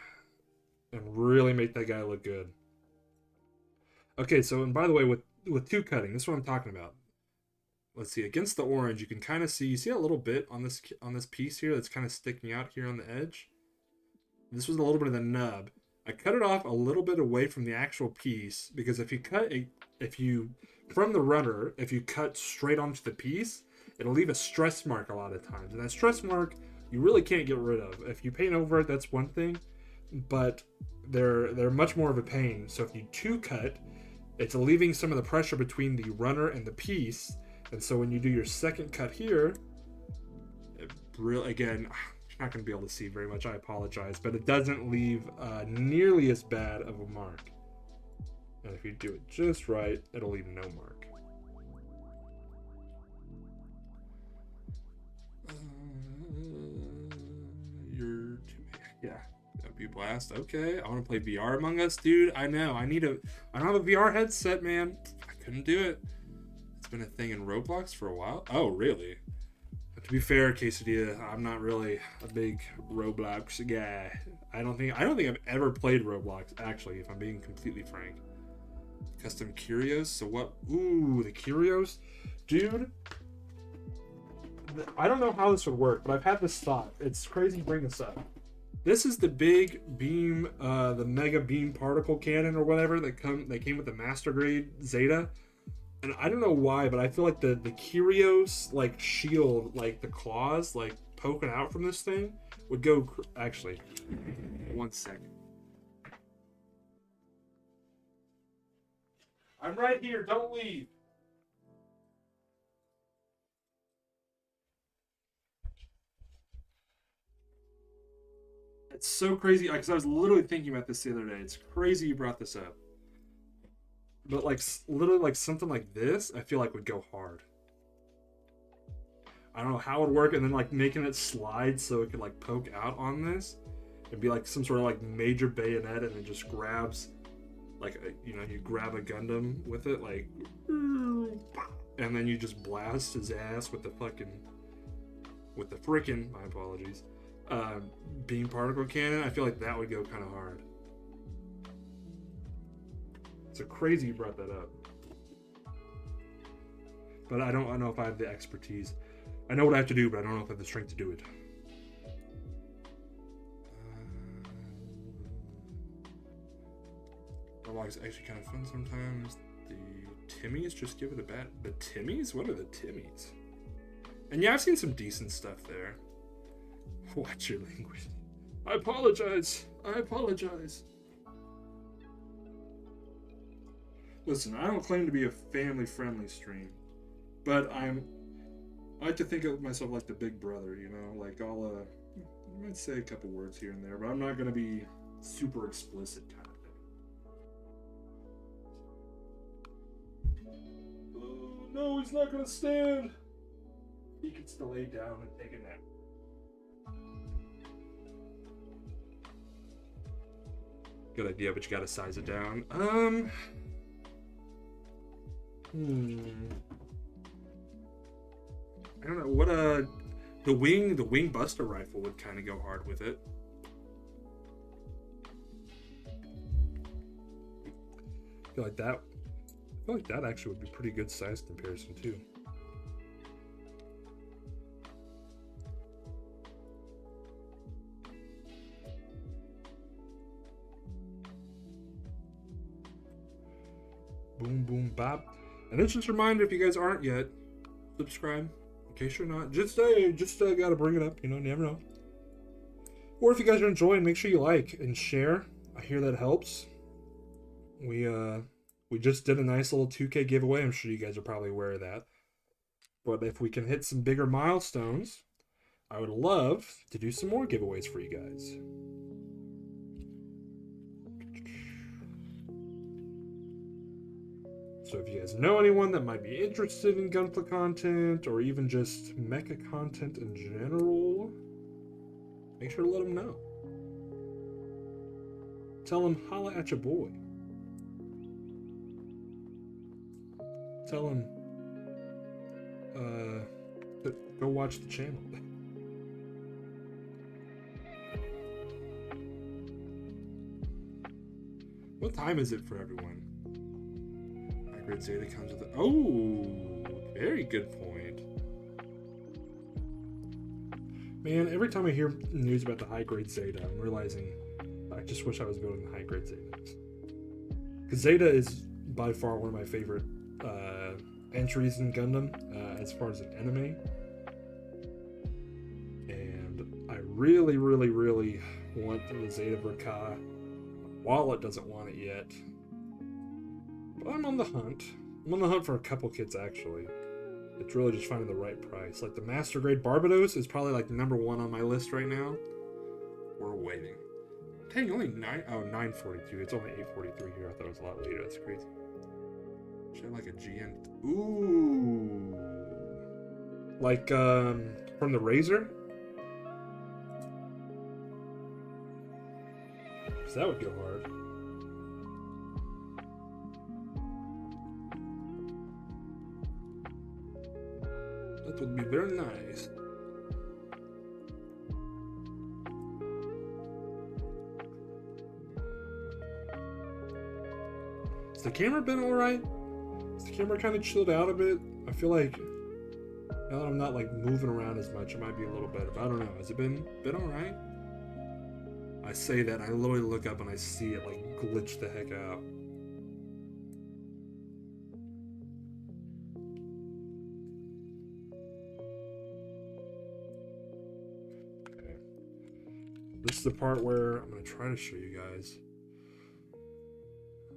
[SPEAKER 1] and really make that guy look good. Okay, so, and by the way, with two cutting, this is what I'm talking about. Let's see, against the orange, you can kind of see a little bit on this piece here that's kind of sticking out here on the edge. This was a little bit of the nub. I cut it off a little bit away from the actual piece because if you from the rudder, if you cut straight onto the piece, it'll leave a stress mark a lot of times. And that stress mark, you really can't get rid of. If you paint over it, that's one thing, but they're much more of a pain. So if you two cut, it's leaving some of the pressure between the runner and the piece. And so when you do your second cut here, again, not going to be able to see very much. I apologize, but it doesn't leave nearly as bad of a mark. And if you do it just right, it'll leave no mark. You're too, yeah. That'd be a blast. Okay, I want to play VR Among Us, dude. I know. I don't have a VR headset, man. I couldn't do it. It's been a thing in Roblox for a while. Oh, really? To be fair, Quesadilla, I'm not really a big Roblox guy. I don't think I've ever played Roblox, actually, if I'm being completely frank. Custom curios. So what? Ooh, the curios, dude. I don't know how this would work, but I've had this thought. It's crazy. Bring this up. This is the big beam, the mega beam particle cannon or whatever that came with the master grade Zeta. And I don't know why, but I feel like the curios like shield, like the claws like poking out from this thing would go. Actually, 1 second. I'm right here. Don't leave. It's so crazy because I was literally thinking about this the other day. It's crazy you brought this up. But like literally like something like this, I feel like would go hard. I don't know how it would work, and then like making it slide so it could like poke out on this. It'd be like some sort of like major bayonet, and it just grabs like you grab a Gundam with it, like, and then you just blast his ass with the frickin', my apologies, beam particle cannon. I feel like that would go kind of hard. So crazy you brought that up. But I don't know if I have the expertise. I know what I have to do, but I don't know if I have the strength to do it. Roblox is actually kind of fun sometimes. The Timmies just give it a bad... The Timmies? What are the Timmies? And yeah, I've seen some decent stuff there. Watch your language. I apologize. I apologize. Listen, I don't claim to be a family-friendly stream, but I like to think of myself like the big brother, you know? Like, I might say a couple words here and there, but I'm not going to be super explicit kind of thing. Oh, no, he's not going to stand! He can still lay down and take a nap. Good idea, but you gotta size it down. I don't know what the wing buster rifle would kind of go hard with it. I feel like that actually would be pretty good size comparison too. Boom boom bop. And then just a reminder, if you guys aren't yet, subscribe. In case you're not, just gotta bring it up. You know, never know. Or if you guys are enjoying, make sure you like and share. I hear that helps. We just did a nice little 2K giveaway. I'm sure you guys are probably aware of that. But if we can hit some bigger milestones, I would love to do some more giveaways for you guys. So if you guys know anyone that might be interested in Gunpla content, or even just mecha content in general, make sure to let them know. Tell them, holla at your boy. Tell them, go watch the channel. What time is it for everyone? High-grade Zeta comes with very good point. Man, every time I hear news about the high-grade Zeta, I'm realizing I just wish I was building the high-grade Zeta. Because Zeta is by far one of my favorite entries in Gundam, as far as an anime. And I really, really, really want the Zeta Verka. Wallet doesn't want it yet. But I'm on the hunt. I'm on the hunt for a couple kits, actually. The It's really just finding the right price. Like the Master Grade Barbados is probably like #1 on my list right now. We're waiting. Dang, only 942. It's only 843 here. I thought it was a lot later. That's crazy. Should have like a GN. Ooh. Like from the Razor? Because that would go hard. That would be very nice. Has the camera been alright? Has the camera kind of chilled out a bit? I feel like now that I'm not like moving around as much, it might be a little better. But I don't know. Has it been alright? I say that, and I literally look up and I see it like glitch the heck out. Okay. This is the part where I'm going to try to show you guys.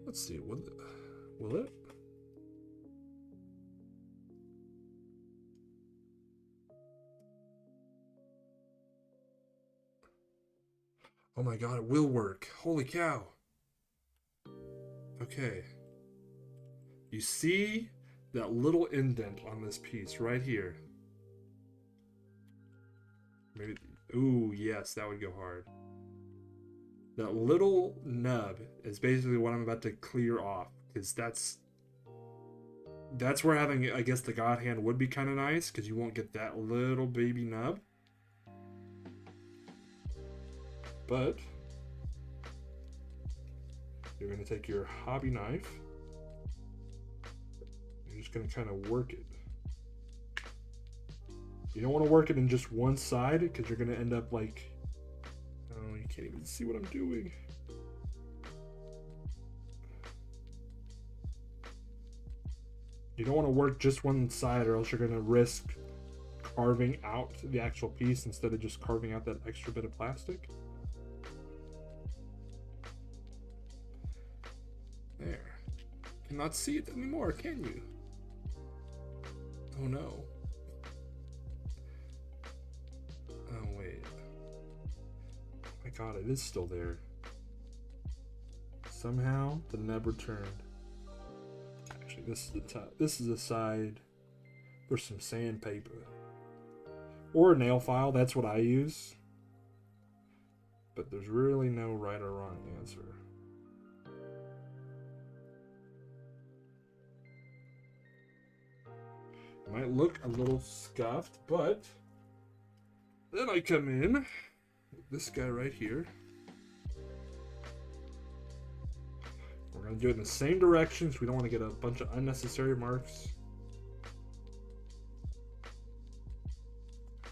[SPEAKER 1] Let's see. Will it? Oh my god, it will work. Holy cow. Okay. You see that little indent on this piece right here? Maybe. Ooh, yes, that would go hard. That little nub is basically what I'm about to clear off, because that's where having, I guess, the God Hand would be kind of nice, because you won't get that little baby nub. But you're going to take your hobby knife. You're just going to kind of work it. You don't want to work it in just one side because you're going to end up like, oh, you can't even see what I'm doing. You don't want to work just one side or else you're going to risk carving out the actual piece instead of just carving out that extra bit of plastic. There. Cannot see it anymore, can you? Oh no. Oh wait. Oh my god, it is still there. Somehow the nub returned. Actually, this is the top. This is the side for some sandpaper. Or a nail file, that's what I use. But there's really no right or wrong answer. It might look a little scuffed, but then I come in, this guy right here. We're going to do it in the same direction, so we don't want to get a bunch of unnecessary marks.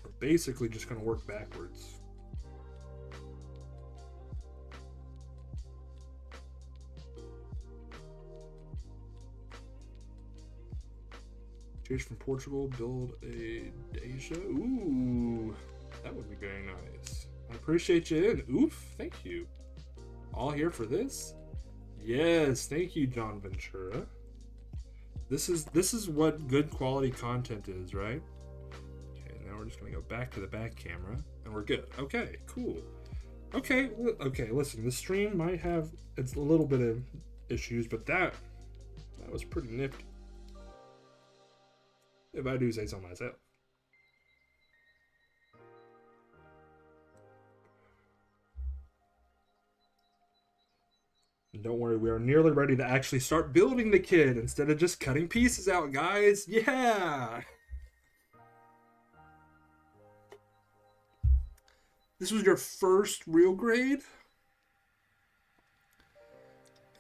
[SPEAKER 1] We're basically just going to work backwards. Cheers from Portugal, build a Deja. Ooh, that would be very nice. I appreciate you in. Oof, thank you. All here for this? Yes, thank you, John Ventura. This is what good quality content is, right? Okay, now we're just gonna go back to the back camera, and we're good. Okay, cool. Okay, listen, the stream might have it's a little bit of issues, but that was pretty nifty. If I do say so myself. And don't worry, we are nearly ready to actually start building the kid instead of just cutting pieces out, guys. Yeah! This was your first real grade?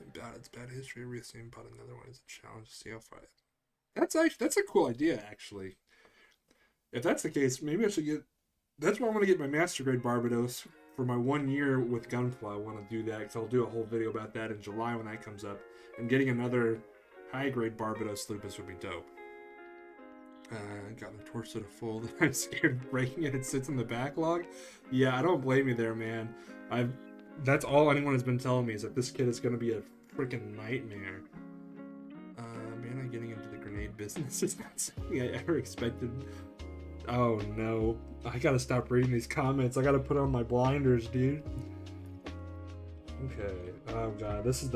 [SPEAKER 1] It's bad history. Everything but another one is a challenge to see how far. That's a cool idea, actually. If that's the case, maybe I should get. That's why I want to get my Master Grade Barbados for my 1 year with Gunpla. I want to do that because I'll do a whole video about that in July when that comes up. And getting another high grade Barbados lupus would be dope. Got the torso to fold. I'm scared of breaking it. It sits in the backlog. Yeah, I don't blame you there, man. That's all anyone has been telling me is that this kid is going to be a freaking nightmare. Man, I'm getting into the grenade business is not something I ever expected. Oh no, I gotta stop reading these comments. I gotta put on my blinders, dude. Okay. Oh god, this is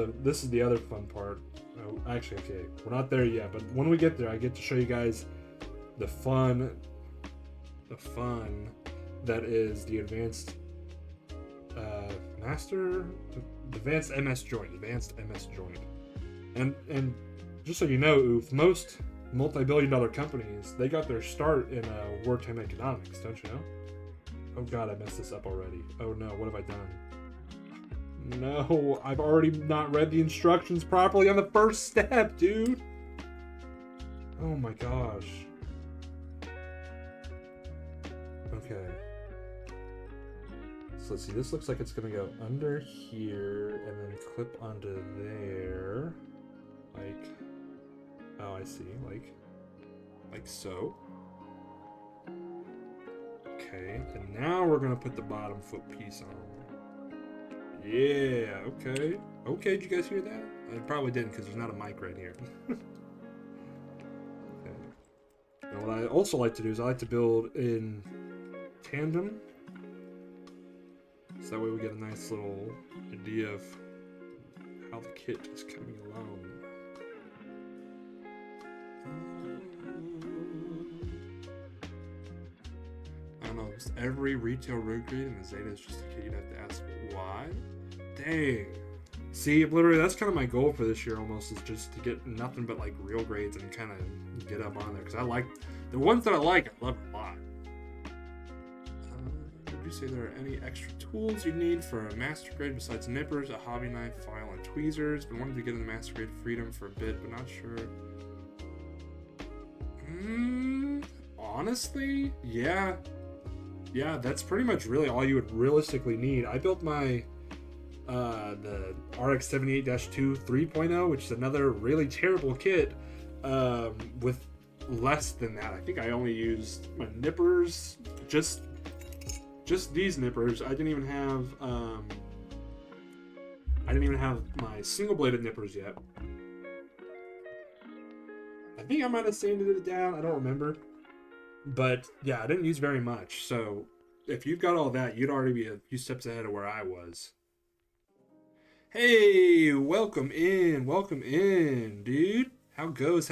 [SPEAKER 1] the other fun part. Oh, actually, okay, we're not there yet, but when we get there, I get to show you guys the fun that is the advanced advanced MS joint, and just so you know, Oof, most multi-billion-dollar companies, they got their start in wartime economics, don't you know? Oh god, I messed this up already. Oh no, what have I done? No, I've already not read the instructions properly on the first step, dude. Oh my gosh. Okay. So let's see, this looks like it's gonna go under here and then clip onto there. Like, oh, I see, like so. Okay, and now we're gonna put the bottom foot piece on. Yeah, okay. Okay, did you guys hear that? I probably didn't because there's not a mic right here. Okay. And what I also like to do is I like to build in tandem. So that way we get a nice little idea of how the kit is coming along. I don't know, every retail road grade in the Zeta is just a kit you'd have to ask why? Dang. See, literally, that's kind of my goal for this year almost, is just to get nothing but like real grades and kind of get up on there. Because I like, the ones that I like, I love a lot. Would you say there are any extra tools you need for a master grade besides nippers, a hobby knife, file, and tweezers? Been wanting to get in the master grade freedom for a bit, but not sure. Honestly, yeah. Yeah, that's pretty much really all you would realistically need. I built my the RX-78-2 3.0, which is another really terrible kit, with less than that. I think I only used my nippers, just these nippers. I didn't even have my single-bladed nippers yet. I think I might have sanded it down. I don't remember. But yeah, I didn't use very much. So if you've got all that, you'd already be a few steps ahead of where I was. Hey, welcome in, dude. How goes?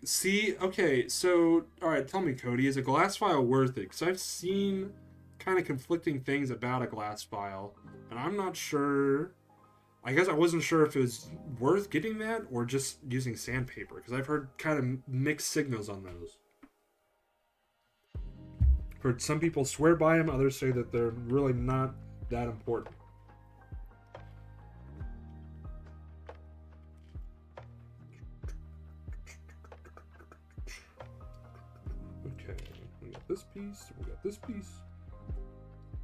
[SPEAKER 1] See, okay, so, alright, tell me, Cody, is a glass file worth it? Because I've seen kind of conflicting things about a glass file, and I'm not sure. I guess I wasn't sure if it was worth getting that or just using sandpaper, because I've heard kind of mixed signals on those. Heard some people swear by them, others say that they're really not that important. Okay, we got this piece, we got this piece.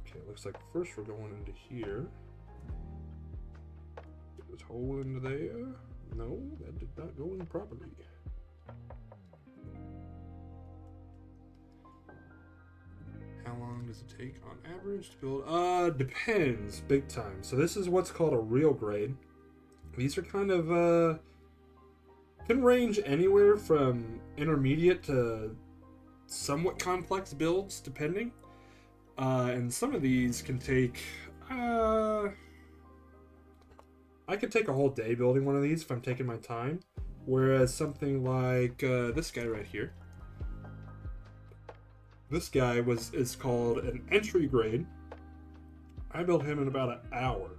[SPEAKER 1] Okay, looks like first we're going into here. Get this hole into there. No, that did not go in properly. How long does it take on average to build? Depends, big time. So this is what's called a real grade. These are kind of, can range anywhere from intermediate to somewhat complex builds, depending. And some of these can take, I could take a whole day building one of these if I'm taking my time. Whereas something like this guy right here. This guy is called an entry grade. I built him in about an hour.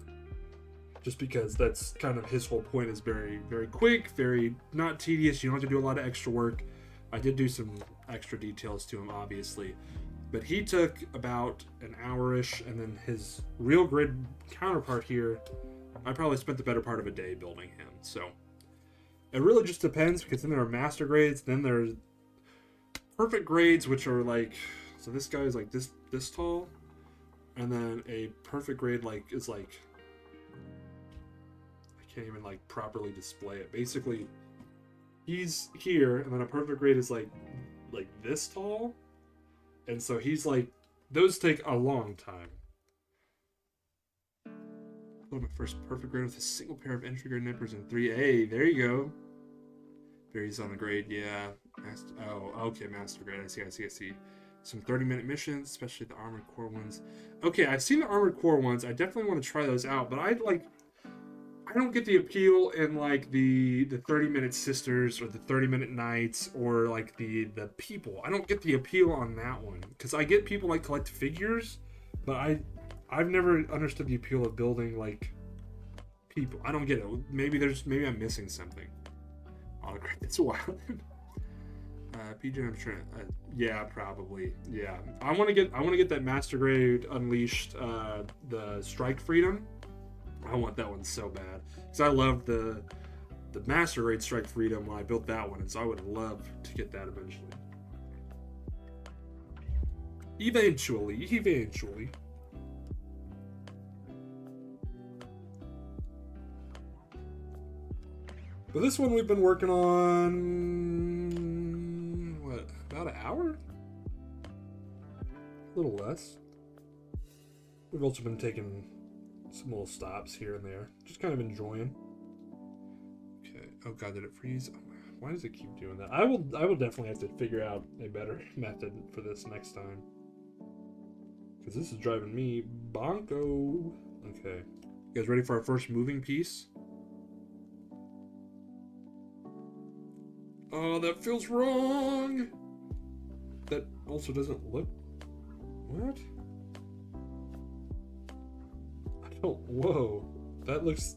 [SPEAKER 1] Just because that's kind of his whole point, is very, very quick, very not tedious. You don't have to do a lot of extra work. I did do some extra details to him, obviously. But he took about an hour-ish, and then his real grid counterpart here, I probably spent the better part of a day building him. So it really just depends, because then there are master grades, then there's perfect grades, which are like, so this guy is like this tall, and then a perfect grade is like, I can't even like properly display it. Basically, he's here, and then a perfect grade is like this tall, and so he's like, those take a long time. Build my first perfect grade with a single pair of entry grade nippers and 3A. There you go. Varies on the grade, yeah. Oh, okay, master grade. I see. Some 30-minute missions, especially the armored core ones. Okay, I've seen the armored core ones. I definitely want to try those out, but I don't get the appeal in like the 30-minute sisters or the 30-minute knights or like the people. I don't get the appeal on that one because I get people like collect figures, but I've never understood the appeal of building like people. I don't get it. Maybe I'm missing something. Autograph. It's wild. PJ, I'm trying. Yeah, probably. Yeah, I want to get that Master Grade Unleashed. The Strike Freedom. I want that one so bad because I love the Master Grade Strike Freedom when I built that one, and so I would love to get that eventually. Eventually. But this one we've been working on, what, about an hour? A little less. We've also been taking some little stops here and there. Just kind of enjoying. Okay. Oh god, did it freeze? Oh, why does it keep doing that? I will definitely have to figure out a better method for this next time. Because this is driving me bonko. Okay. You guys ready for our first moving piece? Oh, that feels wrong. That also doesn't look... What? I don't... Whoa. That looks...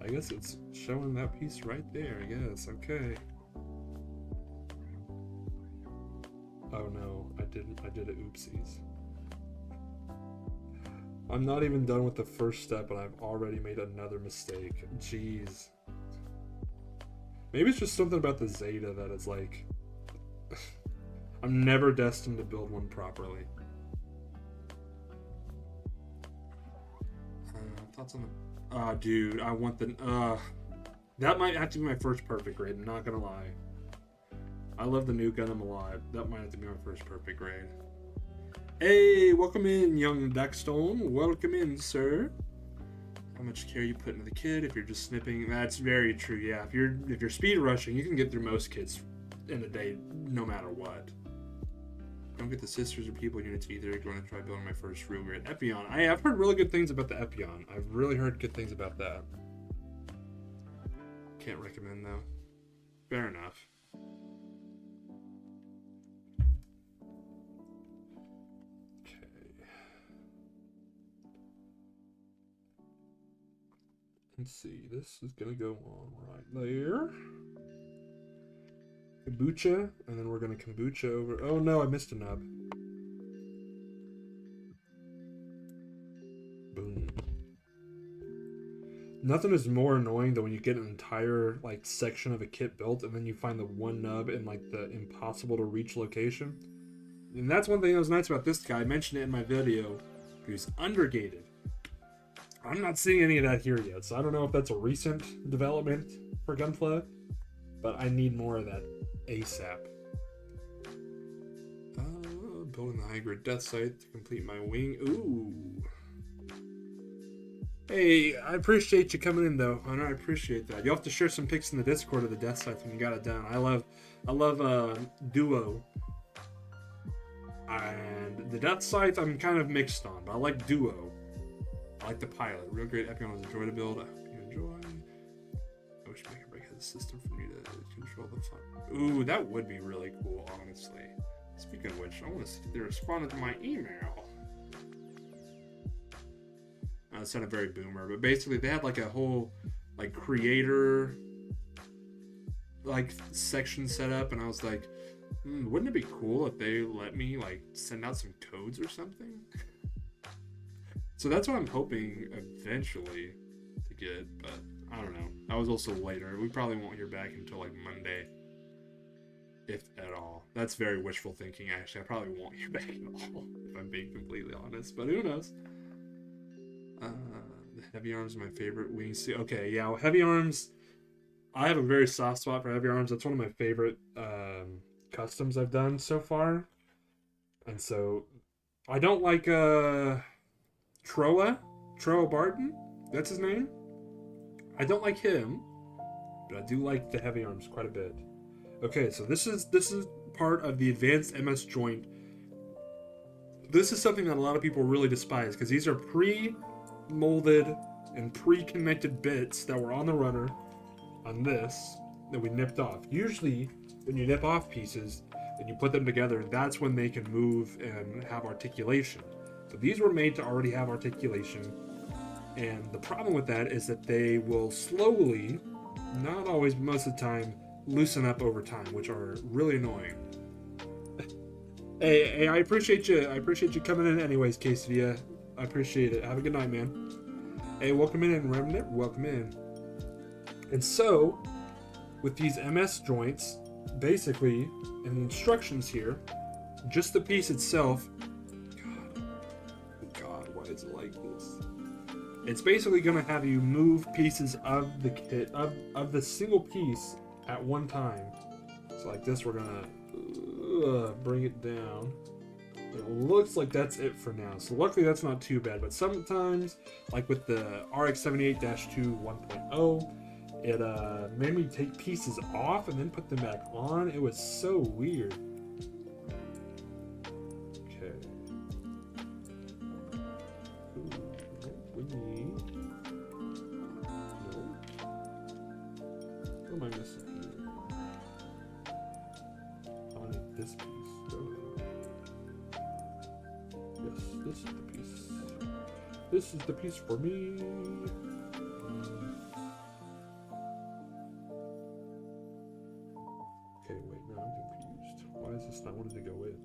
[SPEAKER 1] I guess it's showing that piece right there, I guess. Okay. Oh no, I did it. Oopsies. I'm not even done with the first step and I've already made another mistake. Jeez. Maybe it's just something about the Zeta that is like... I'm never destined to build one properly. Thoughts on the... dude, I want the... that might have to be my first perfect grade, I'm not gonna lie. I love the new Gundam Alive. That might have to be my first perfect grade. Hey, welcome in, young Duckstone. Welcome in, sir. How much care you put into the kid if you're just snipping? That's very true, yeah. If you're speed rushing, you can get through most kids in a day, no matter what. Don't get the sisters or people units either. Going to try building my first real grade Epion. I've heard really good things about the Epion. I've really heard good things about that. Can't recommend though. Fair enough. Let's see, this is gonna go on right there. Kombucha, and then we're gonna kombucha over. Oh no, I missed a nub. Boom. Nothing is more annoying than when you get an entire like section of a kit built and then you find the one nub in like the impossible to reach location. And that's one thing that was nice about this guy. I mentioned it in my video. He was undergated. I'm not seeing any of that here yet, so I don't know if that's a recent development for Gunpla, but I need more of that ASAP. Building the high-grade death site to complete my wing. Ooh. Hey, I appreciate you coming in, though. I appreciate that. You'll have to share some pics in the Discord of the death sites when you got it done. I love Duo. And the death sites I'm kind of mixed on, but I like Duo. I like the pilot. Real great Epion was a joy to build. I hope you enjoy. I wish Maker Break had a system for me to control the fun. Ooh, that would be really cool, honestly. Speaking of which, I want to see if they responded to my email. It sounded very boomer, but basically they had like a whole like creator like section set up, and I was like, wouldn't it be cool if they let me like send out some codes or something? So that's what I'm hoping eventually to get, but I don't know. That was also later. We probably won't hear back until like Monday, if at all. That's very wishful thinking, actually. I probably won't hear back at all, if I'm being completely honest, but who knows? The heavy arms are my favorite wings. Okay, yeah, well, heavy arms. I have a very soft spot for heavy arms. That's one of my favorite customs I've done so far, and so I don't like Troa. Trell Barton, that's his name. I don't like him, but I do like the heavy arms quite a bit. Okay, so this is part of the advanced MS joint. This is something that a lot of people really despise because these are pre-molded and pre-connected bits that were on the runner on this that we nipped off. Usually, when you nip off pieces and you put them together, that's when they can move and have articulation. So these were made to already have articulation, and the problem with that is that they will slowly, not always, but most of the time, loosen up over time, which are really annoying. Hey, I appreciate you. I appreciate you coming in anyways, Quesadilla. I appreciate it. Have a good night, man. Hey, welcome in, Remnant. Welcome in. And so, with these MS joints, basically, in the instructions here, just the piece itself. God, why is it like this? It's basically going to have you move pieces of the kit, of the single piece at one time. So like this, we're going to bring it down. It looks like that's it for now. So luckily that's not too bad. But sometimes, like with the RX-78-2 1.0, it made me take pieces off and then put them back on. It was so weird. Okay. What am I missing here? I need this piece. Yes, this is the piece. This is the piece for me. Okay, wait, now I'm confused. Why is this not wanting to go in?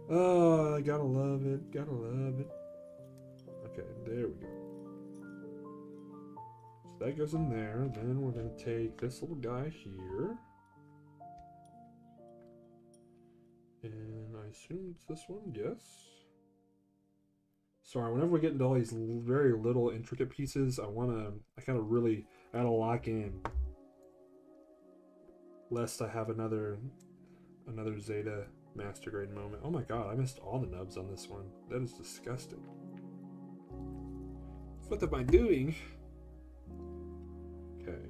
[SPEAKER 1] Oh, I gotta love it. Gotta love it. Okay, there we go. So that goes in there. Then we're gonna take this little guy here. And I assume it's this one, yes. Sorry, whenever we get into all these very little intricate pieces, I kind of really gotta lock in. Lest I have another Zeta master grade moment. Oh my god, I missed all the nubs on this one. That is disgusting. What am I doing? Okay.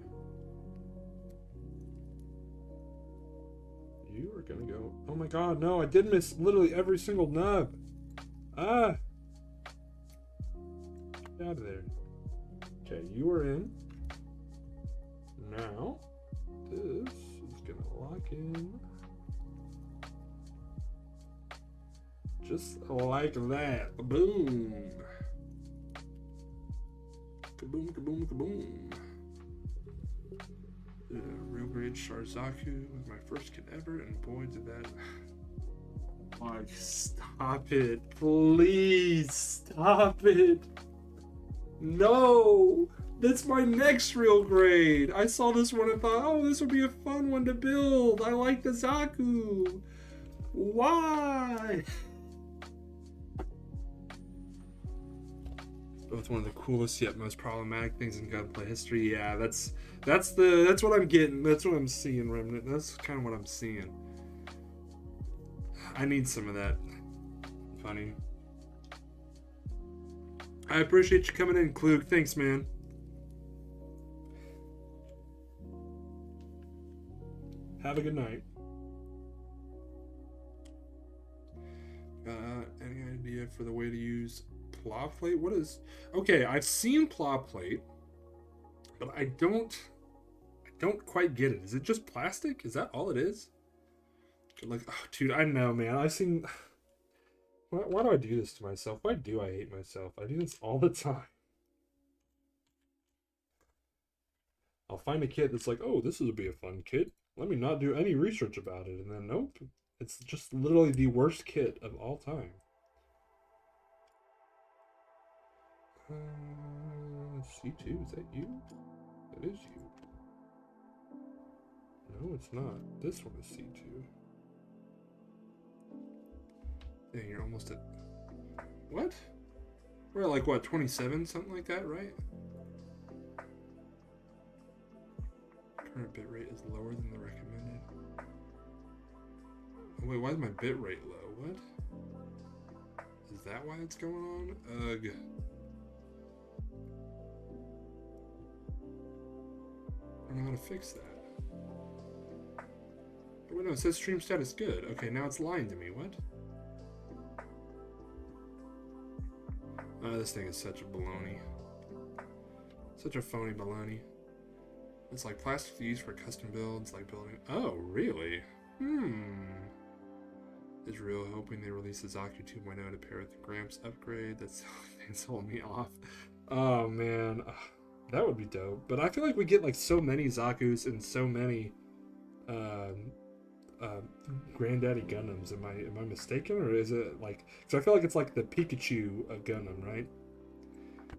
[SPEAKER 1] You are gonna go. Oh my god, no, I did miss literally every single nub. Ah! Get out of there. Okay, you are in. Now, this is gonna lock in. Just like that. Boom. Kaboom, kaboom, kaboom. Real grade Sharzaku was my first kit ever, and boy did that. Like, stop it. Please stop it. No! That's my next real grade. I saw this one and thought, oh, this would be a fun one to build. I like the Zaku. Why? Both one of the coolest yet most problematic things in Gunpla history. Yeah, that's what I'm getting. That's what I'm seeing, Remnant. That's kind of what I'm seeing. I need some of that. Funny. I appreciate you coming in, Klug. Thanks, man. Have a good night. Any idea for the way to use plow plate? What is... Okay, I've seen plow plate, but I don't quite get it. Is it just plastic? Is that all it is? Like, oh, dude, I know, man. I've seen... Why do I do this to myself? Why do I hate myself? I do this all the time. I'll find a kit that's like, oh, this would be a fun kit. Let me not do any research about it. And then, nope. It's just literally the worst kit of all time. C2, is that you? That is you. No, it's not. This one is C2. Yeah, you're almost at... What? We're at like, what, 27? Something like that, right? Current bitrate is lower than the recommended. Oh, wait, why is my bitrate low? What? Is that why that's going on? Ugh. I don't know how to fix that. Oh, wait, no, it says stream status good. Okay, now it's lying to me. What? Oh, this thing is such a baloney. Such a phony baloney. It's like plastic used for custom builds, like building. Oh, really? Israel hoping they release the Zaku 2.0 to pair with the Gramps upgrade. That's holding me off. Oh man, that would be dope. But I feel like we get like so many Zakus and so many Granddaddy Gundams. Am I mistaken, or is it like? Because I feel like it's like the Pikachu of Gundam, right?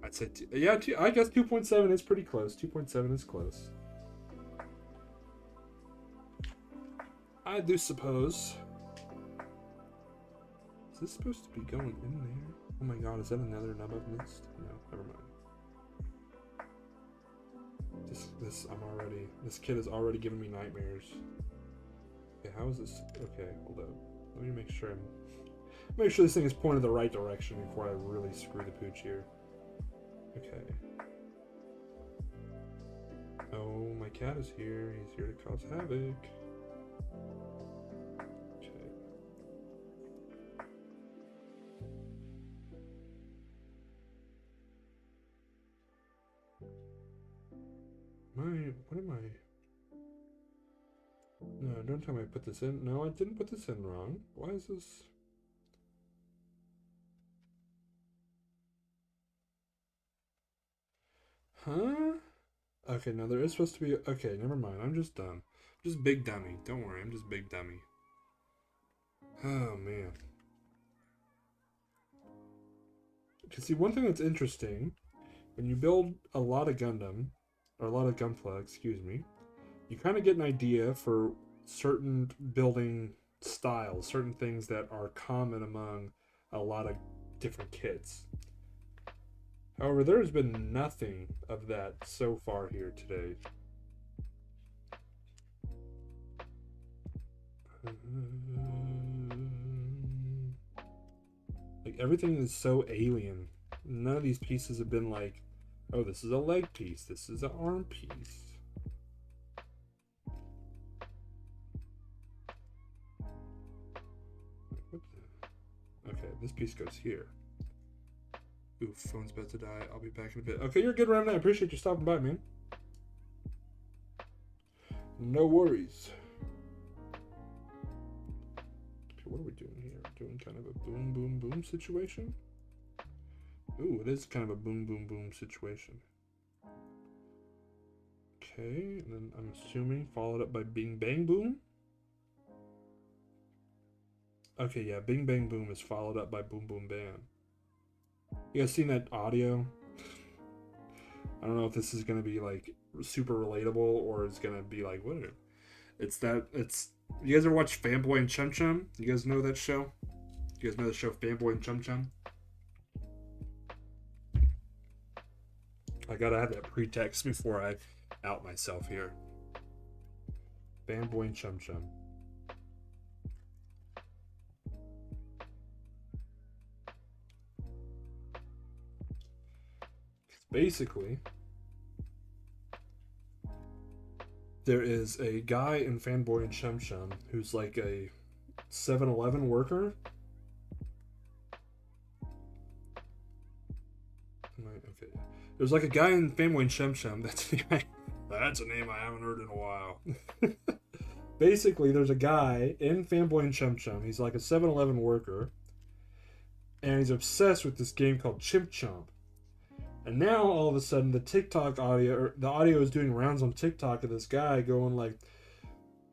[SPEAKER 1] I'd say yeah. I guess 2.7 is pretty close. 2.7 is close. I do suppose. Is this supposed to be going in there? Oh my god, is that another nub I've missed? No, never mind. This kid is already giving me nightmares. Okay, how is this? Okay, hold up. Let me make sure this thing is pointed the right direction before I really screw the pooch here. Okay. Oh, my cat is here. He's here to cause havoc. Okay. What am I? No, don't tell me I put this in. No, I didn't put this in wrong. Why is this? Huh? Okay, now there is supposed to be... Okay, never mind. I'm just dumb. I'm just big dummy. Don't worry, I'm just big dummy. Oh, man. Because see, one thing that's interesting, when you build a lot of Gundam, or a lot of Gunpla, excuse me, you kind of get an idea for certain building styles, certain things that are common among a lot of different kits. However, there's been nothing of that so far here today. Like, everything is so alien. None of these pieces have been like, oh, this is a leg piece, this is an arm piece. Okay, this piece goes here. Oof, phone's about to die. I'll be back in a bit. Okay, you're good around now. I appreciate you stopping by, man. No worries. Okay, what are we doing here? Doing kind of a boom, boom, boom situation? Ooh, it is kind of a boom, boom, boom situation. Okay, and then I'm assuming followed up by bing, bang, boom. Okay, yeah, bing, bang, boom is followed up by boom, boom, bam. You guys seen that audio? I don't know if this is gonna be like super relatable or it's gonna be like what? It's you guys ever watch Fanboy and Chum Chum? You guys know that show? You guys know the show Fanboy and Chum Chum? I gotta have that pretext before I out myself here. Fanboy and Chum Chum. Basically, there is a guy in Fanboy and Chum Chum who's like a 7-Eleven worker. Okay. There's like a guy in Fanboy and Chum Chum. That's a name I haven't heard in a while. Basically, there's a guy in Fanboy and Chum Chum. He's like a 7-Eleven worker. And he's obsessed with this game called Chimp Chomp. And now, all of a sudden, the TikTok audio, or the audio is doing rounds on TikTok of this guy going like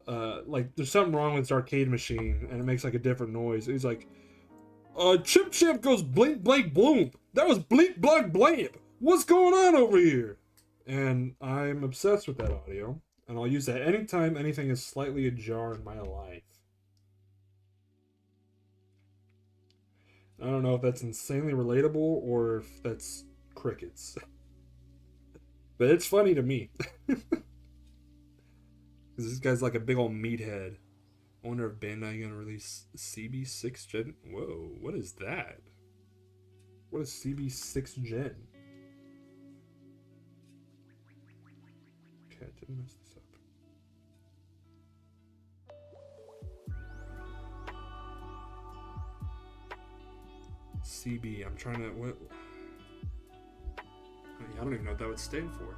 [SPEAKER 1] there's something wrong with this arcade machine, and it makes like a different noise. He's like, Chip Chip goes blink, blank, bloom. That was blink, blank, blamp. What's going on over here? And I'm obsessed with that audio, and I'll use that anytime anything is slightly ajar in my life. I don't know if that's insanely relatable or if that's crickets. But it's funny to me. Because this guy's like a big old meathead. I wonder if Bandai gonna release CB6 Gen. Whoa, what is that? What is CB6 Gen? Okay, I didn't mess this up. CB, I'm trying to, what? I don't even know what that would stand for.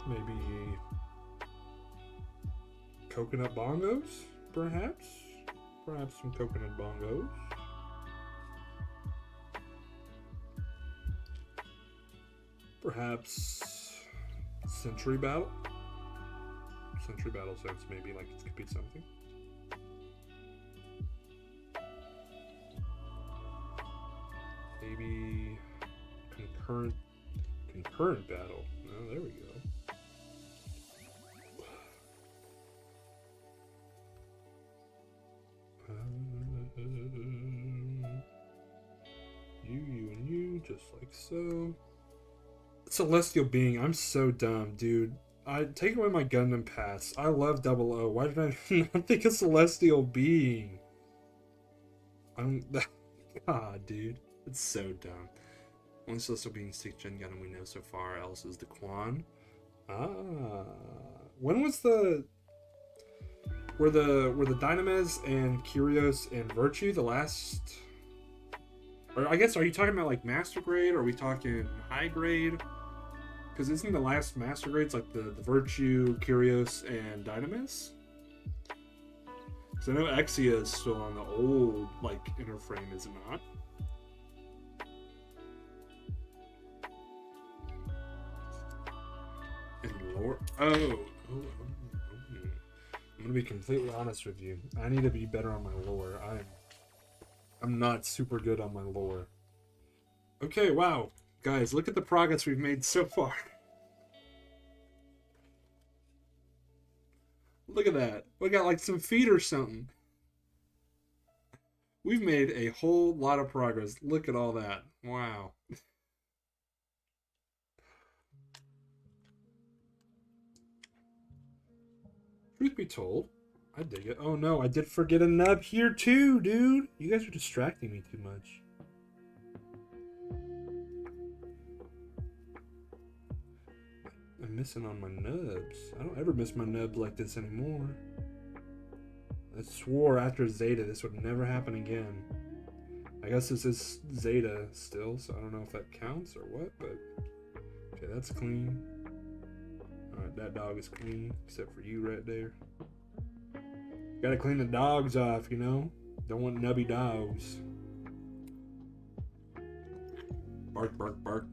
[SPEAKER 1] Maybe coconut bongos, perhaps? Perhaps some coconut bongos. Perhaps Century Battle? Century Battle sounds maybe like it could be something. Maybe concurrent battle. Oh, there we go. You, and you, just like so. Celestial Being, I'm so dumb, dude. I take away my Gundam pass. I love 00. Why did I not think of Celestial Being? God, dude. It's so dumb. Only Celestial Being 6th Gen Gundam we know so far, else is the Quan. When was the... Were the Dynames and Curios and Virtue the last... Or I guess, are you talking about like Master Grade, or are we talking High Grade? Because isn't the last Master Grades like the Virtue, Curios, and Dynamis? Because I know Exia is still on the old like inner frame, is it not? And lore. I'm gonna be completely honest with you. I need to be better on my lore. I'm not super good on my lore. Okay, wow. Guys, look at the progress we've made so far. Look at that. We got like some feet or something. We've made a whole lot of progress. Look at all that. Wow. Truth be told, I dig it. Oh no, I did forget a nub here too, dude. You guys are distracting me too much. I'm missing on my nubs. I don't ever miss my nubs like this anymore. I swore after Zeta this would never happen again. I guess this is Zeta still, so I don't know if that counts or what, but... Okay, that's clean. Alright, that dog is clean, except for you right there. Gotta clean the dogs off, you know? Don't want nubby dogs. Bark, bark, bark.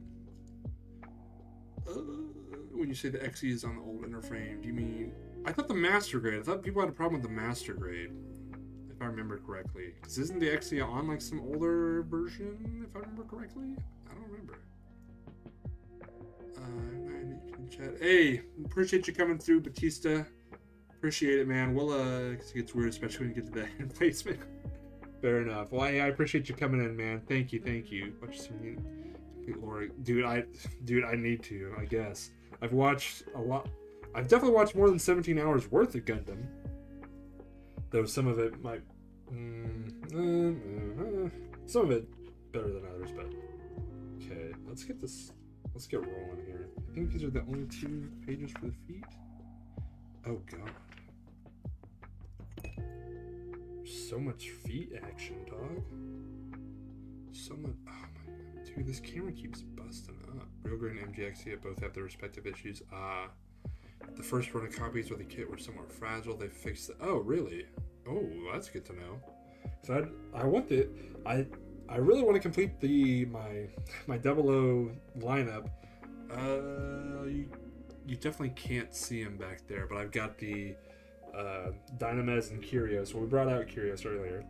[SPEAKER 1] When you say the XE is on the old inner frame, do you mean... I thought the Master Grade. I thought people had a problem with the Master Grade. If I remember correctly. Because isn't the XE on like some older version, if I remember correctly? I don't remember. Chat. Hey, appreciate you coming through, Batista. Appreciate it, man. Well, it gets weird, especially when you get to the placement. Fair enough. Well, I appreciate you coming in, man. Thank you. Watch some Lori. Dude, I need to, I guess. I've watched a lot. I've definitely watched more than 17 hours worth of Gundam. Though some of it might... some of it better than others, but... Okay, let's get rolling here. I think these are the only 2 pages for the feet. Oh, God. So much feet action, dog. So much... Oh, my God. Dude, this camera keeps busting up. Real Grade and MG Zeta both have their respective issues. The first run of copies with the kit were somewhat fragile. They fixed it. Oh, really? Oh, that's good to know. So I really want to complete my 00 lineup. You definitely can't see him back there, but I've got the Dynames and Curios. Well, we brought out Curios earlier.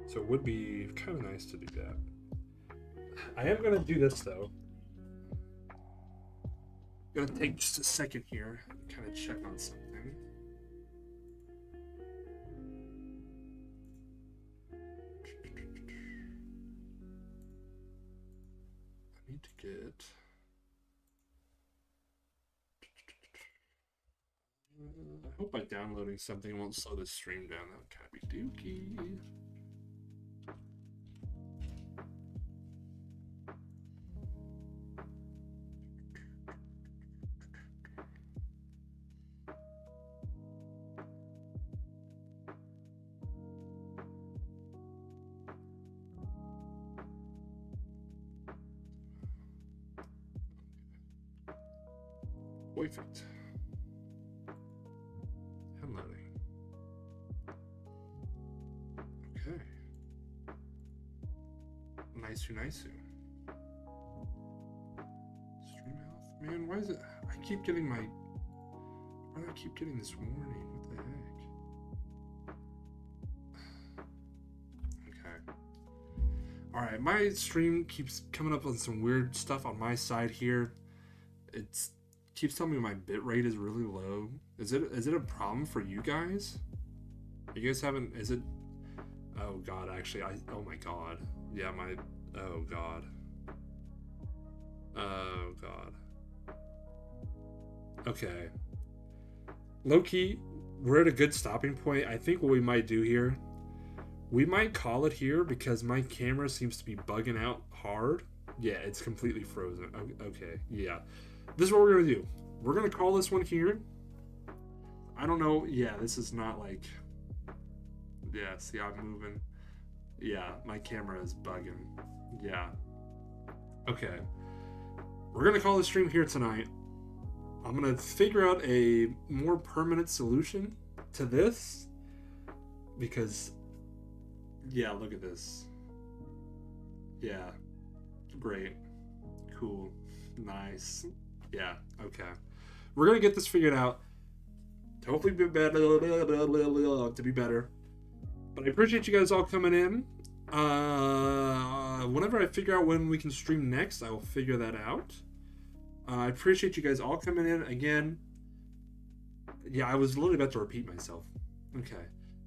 [SPEAKER 1] So it would be kind of nice to do that. I am going to do this, though. I'm going to take just a second here and kind of check on something. I need to get. I hope by downloading something won't slow the stream down. That would kind of be dookie. Perfect. Downloading. Okay. Nice. Stream health. Man, why is it? I keep getting my. Why do I keep getting this warning? What the heck? Okay. Alright, my stream keeps coming up on some weird stuff on my side here. It's keeps telling me my bitrate is really low. Is it a problem for you guys? You guys haven't? Is it? Oh god, actually, oh my god. Yeah, my. Oh god. Oh god. Okay. Low-key, we're at a good stopping point. I think what we might do here, we might call it here because my camera seems to be bugging out hard. Yeah, it's completely frozen. Okay, yeah. This is what we're going to do. We're going to call this one here. I don't know. Yeah, this is not like... Yeah, see, I'm moving. Yeah, my camera is bugging. Yeah. Okay. We're going to call this stream here tonight. I'm going to figure out a more permanent solution to this. Because... Yeah, look at this. Yeah. Great. Cool. Nice. Yeah, okay. We're going to get this figured out. To hopefully be better. To be better. But I appreciate you guys all coming in. Whenever I figure out when we can stream next, I will figure that out. I appreciate you guys all coming in. Again, yeah, I was literally about to repeat myself. Okay.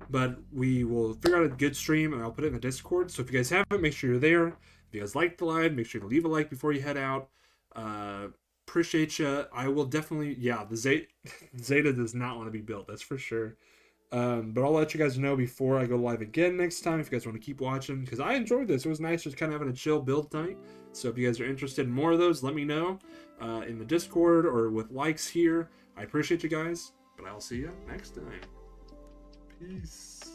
[SPEAKER 1] But we will figure out a good stream, and I'll put it in the Discord. So if you guys haven't, make sure you're there. If you guys like the live, make sure to leave a like before you head out. Appreciate you. I will definitely, yeah, the Zeta does not want to be built, that's for sure. But I'll let you guys know before I go live again next time if you guys want to keep watching, because I enjoyed this. It was nice just kind of having a chill build night. So if you guys are interested in more of those, let me know in the Discord or with likes here. I appreciate you guys, but I'll see you next time. Peace.